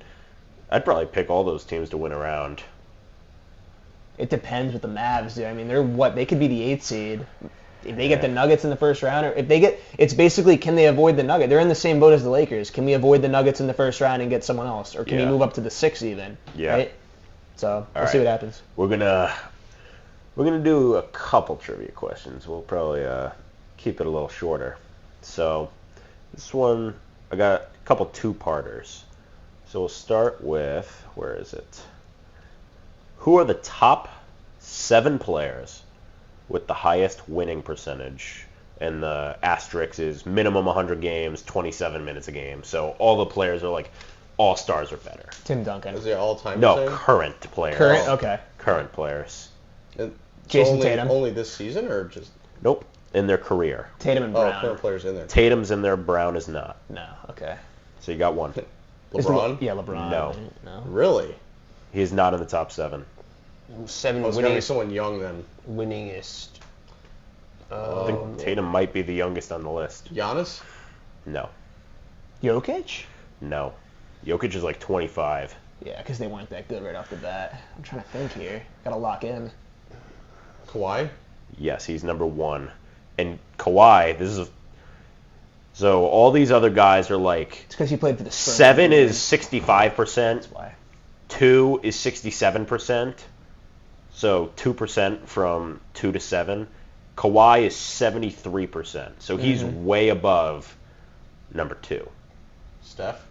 I'd probably pick all those teams to win a round. It depends with the Mavs, dude. I mean, they could be the 8th seed. If they get the Nuggets in the first round, or if they get... It's basically, can they avoid the Nuggets? They're in the same boat as the Lakers. Can we avoid the Nuggets in the first round and get someone else? Or can we move up to the 6th even? Yeah. Right? So, we'll see what happens. We're gonna do a couple trivia questions. We'll probably keep it a little shorter. So this one, I got a couple 2-parters. So we'll start with, where is it? Who are the top 7 players with the highest winning percentage? And the asterisk is minimum 100 games, 27 minutes a game. So all the players are like all-stars or better. Tim Duncan. Is it all-time? No, current players. Current? Okay. Current players. Jason Tatum. Only this season, or just... Nope. In their career. Tatum and Brown. current players in there. Tatum's in there, Brown is not. No, okay. So you got one. LeBron? Yeah, LeBron. No. Really? He is not in the top 7. 7 Oh, it's gotta be winningest. someone young then. Winningest. I think Tatum might be the youngest on the list. Giannis? No. Jokic? No. Jokic is like 25. Yeah, because they weren't that good right off the bat. I'm trying to think here. Gotta lock in. Kawhi? Yes, he's number 1. And Kawhi, so all these other guys are like, It's because he played for the Spurs. 7 is 65%, That's why. 2 is 67%, so 2% from 2 to 7. Kawhi is 73%, so he's way above number 2. Steph?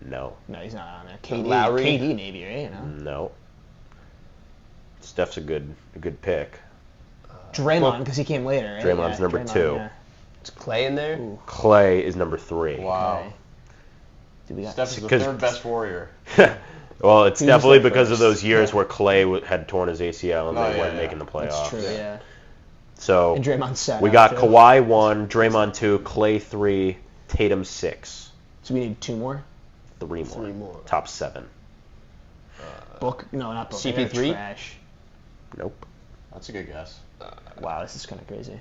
No. No, he's not on there. KD, Lowry? KD maybe, right? No. No. Steph's a good pick. Draymond, because he came later, right? Draymond's number 2. Yeah. Is Clay in there? Ooh. Clay is number 3. Wow. Okay. Dude, we got Steph is the 'Cause- 3rd best Warrior. Well, it's He was definitely like because of first. those years Yeah. where Clay had torn his ACL and Oh, they yeah, weren't yeah. making the playoffs. That's true, yeah. So And Draymond sat we out, got too. Kawhi 1, Draymond 2, Clay 3, Tatum 6. So we need 2 more? 3 more. 3 more. Top 7. Book? No, not Book. CP3? They're trash. Nope. That's a good guess. Wow, this is kind of crazy.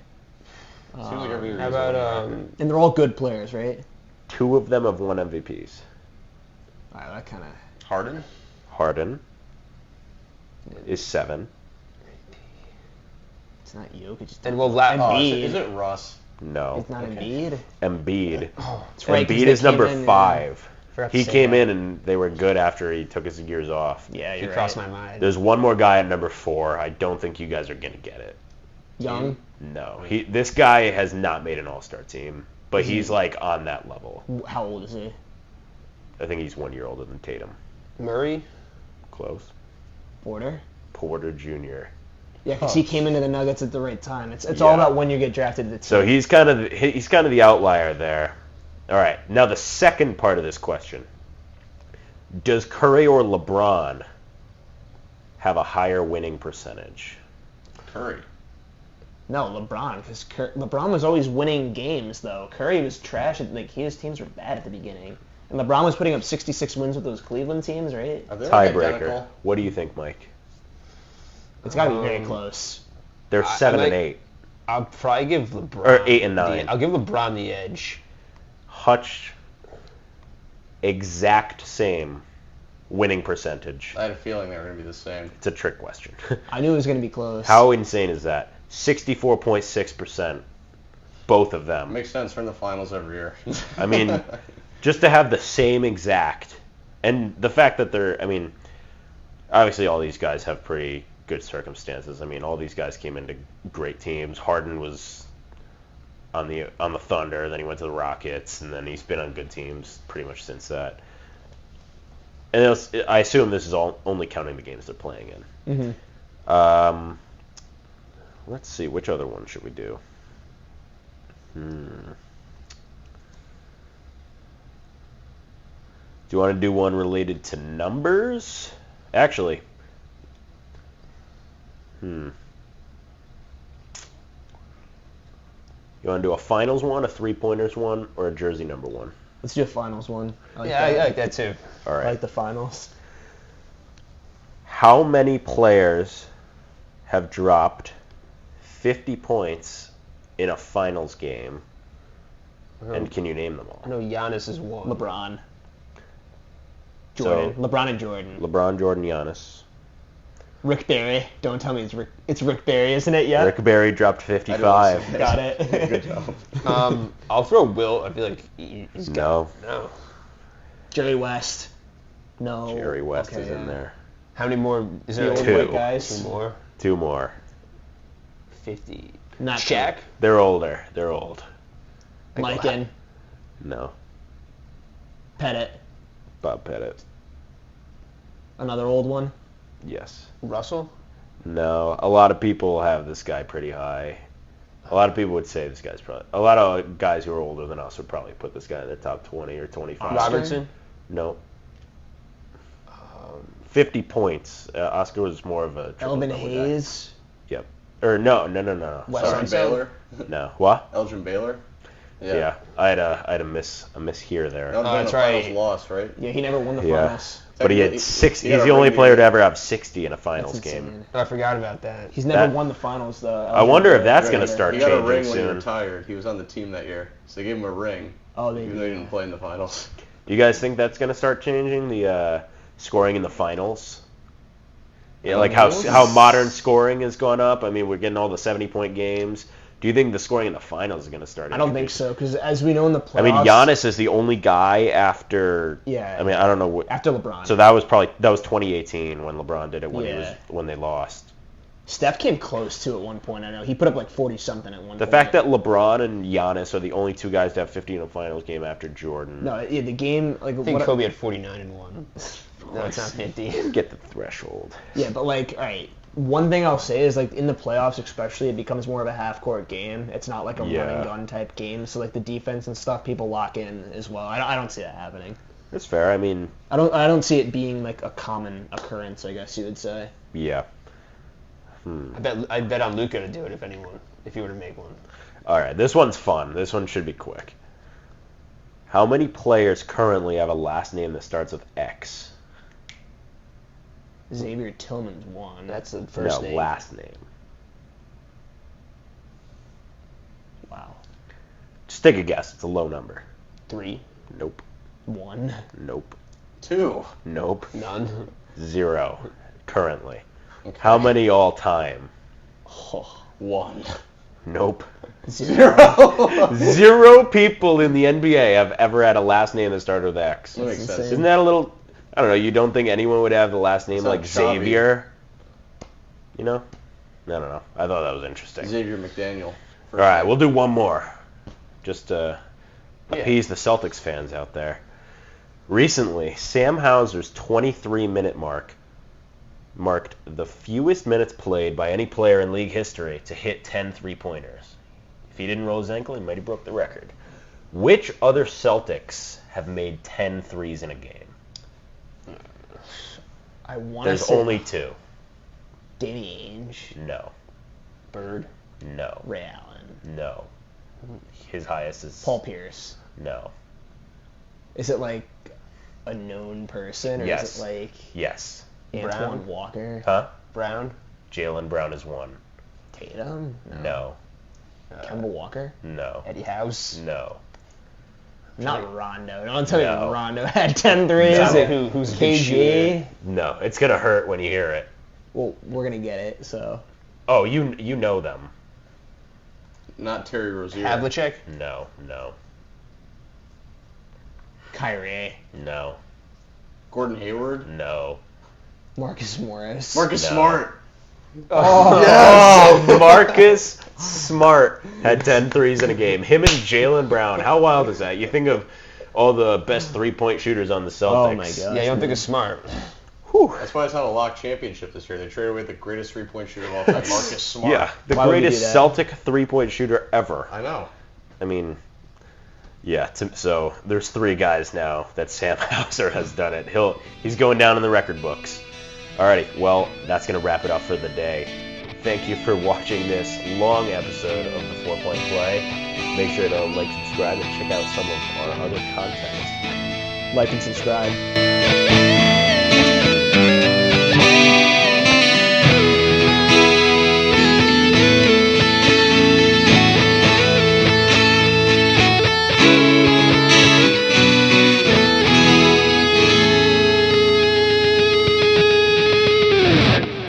Seems like every How reason. about And they're all good players, right? 2 of them have won MVPs. All right, that kind of... Harden? Harden is 7. It's not Jokic. It's And well, Oh, Embiid. is it Russ? No. It's not Okay. Embiid. Embiid. That's right, 'cause Embiid they is number came in, 5. Forgot to He say came that. in and they were good after he took his years off. Yeah, He you're crossed right. my mind. There's one more guy at number 4. I don't think you guys are going to get it. Young. No. This guy has not made an all-star team, but he's like on that level. How old is he? I think he's 1 year older than Tatum. Murray? Close. Porter? Porter Jr. Yeah, because he came into the Nuggets at the right time. It's all Yeah. about when you get drafted to the team. So he's kind of the outlier there. All right. Now the second part of this question. Does Curry or LeBron have a higher winning percentage? Curry. No, LeBron, because LeBron was always winning games, though. Curry was trash. Like, his teams were bad at the beginning. And LeBron was putting up 66 wins with those Cleveland teams, right? Are they like Tiebreaker. identical? What do you think, Mike? It's got to be very close. They're 7 and 8. I'll probably give LeBron. Or 8 and 9. I'll give LeBron the edge. Hutch, exact same. winning percentage? I had a feeling they were going to be the same. It's a trick question. I knew it was going to be close. How insane is that? 64.6%, both of them. Makes sense. We're in the finals every year. I mean, just to have the same exact, and the fact that they're, I mean, obviously all these guys have pretty good circumstances. I mean, all these guys came into great teams. Harden was on the Thunder, then he went to the Rockets, and then he's been on good teams pretty much since that. And I assume this is all only counting the games they're playing in. Mm-hmm. Let's see, which other one should we do? Do you want to do one related to numbers? Actually, You want to do a finals one, a three-pointers one, or a jersey number one? Let's do a finals one. I like that too. All right. I like the finals. How many players have dropped 50 points in a finals game? And can you name them all? I know Giannis is one. LeBron. Jordan. So, LeBron and Jordan. LeBron, Jordan, Giannis. Rick Barry. Don't tell me it's Rick Barry, isn't it yet? Rick Barry dropped 55. Got it. Good job. I'll throw Will. I feel like he's got no. Jerry West. No. Jerry West is in there. How many more? Is there The old Two. white guys. Two more? 2 more. 50. Not Shaq? They're older. They're old. Mikan. No. Pettit. Bob Pettit. Another old one. Yes. Russell? No. A lot of people have this guy pretty high. A lot of people would say this guy's probably... A lot of guys who are older than us would probably put this guy in the top 20 or 25. Robertson? No. 50 points. Oscar was more of a Elvin triple-double guy. Hayes. Yep. Or no. West Sorry. Elgin Baylor. No. What? Elgin Baylor. Yeah. I had a miss here there. No, that's the right. finals lost, right? Yeah, he never won the Yeah. finals. But he had He 60. got He's a the only ring player here. to ever have 60 in a finals That's game. insane. I forgot about that. He's never That- won the finals, though. I wonder if that's He going to got- start He got a changing ring when he soon. retired. He was on the team that year, so they gave him a ring, Oh, they even though he didn't play in the finals. Do you guys think that's going to start changing the scoring in the finals? Yeah, like how modern scoring has gone up. I mean, we're getting all the 70-point games. Do you think the scoring in the finals is going to start? I don't think so, because as we know in the playoffs... I mean, Giannis is the only guy after. Yeah. I mean, I don't know what. After LeBron. So that was 2018 when LeBron did it Yeah. when they lost. Steph came close to at one point. I know he put up like 40-something at one The point. fact that LeBron and Giannis are the only two guys to have 50 in a finals game after Jordan. No, yeah, the game like I think what, Kobe had 49 and 1. No, it's not 50. Get the threshold. Yeah, but like, all right. One thing I'll say is like in the playoffs, especially, it becomes more of a half-court game. It's not like a run-and-gun type game. So like the defense and stuff, people lock in as well. I don't see that happening. That's fair. I mean, I don't see it being like a common occurrence, I guess you would say. yeah. I bet on Luka to do it if he were to make one. All right, this one's fun. This one should be quick. How many players currently have a last name that starts with X? Xavier Tillman's one. That's the first name. Last name. Wow. Just take a guess. It's a low number. 3. Nope. 1. Nope. 2. Nope. None. 0. Currently. Okay. How many all time? 1. Nope. 0. 0 people in the NBA have ever had a last name that started with X. That makes That's sense. insane. Isn't that a little... I don't know, you don't think anyone would have the last name It's not like Xavi. Xavier? You know? I don't know. I thought that was interesting. Xavier McDaniel. All right, we'll do one more. Just to appease the Celtics fans out there. Recently, Sam Hauser's 23-minute mark marked the fewest minutes played by any player in league history to hit 10 three-pointers. If he didn't roll his ankle, he might have broke the record. Which other Celtics have made 10 threes in a game? I want to There's say only 2. Danny Ainge, No. Bird. No. Ray Allen, No. His highest is... Paul Pierce. No. Is it like a known person, or Yes. is it like Yes. Antoine Brown? Walker? Huh? Brown. Jaylen Brown is 1. Tatum? No. Kemba Walker? No. Eddie House. No. Not Rondo. Don't tell me No. Rondo had 10 threes. No. Tell me who's a big KG. No, it's gonna hurt when you hear it. Well, we're gonna get it. So Oh, you know them. Not Terry Rozier. Havlicek? No. Kyrie, No. Gordon Hayward. No. Marcus Morris. Marcus No. Smart. Oh, Marcus Smart had 10 threes in a game. Him and Jaylen Brown. How wild is that? You think of all the best three-point shooters on the Celtics. Oh my god. Yeah, you don't think it's smart. That's why it's not a lock championship this year. They traded away the greatest three-point shooter of all time, Marcus Smart. Yeah, the Why would you greatest do that? Celtic three-point shooter ever. I know. I mean, yeah. So there's 3 guys now that Sam Hauser has done it. He's going down in the record books. Alrighty, well, that's going to wrap it up for the day. Thank you for watching this long episode of the 4-Point Play. Make sure to like, subscribe, and check out some of our other content. Like and subscribe.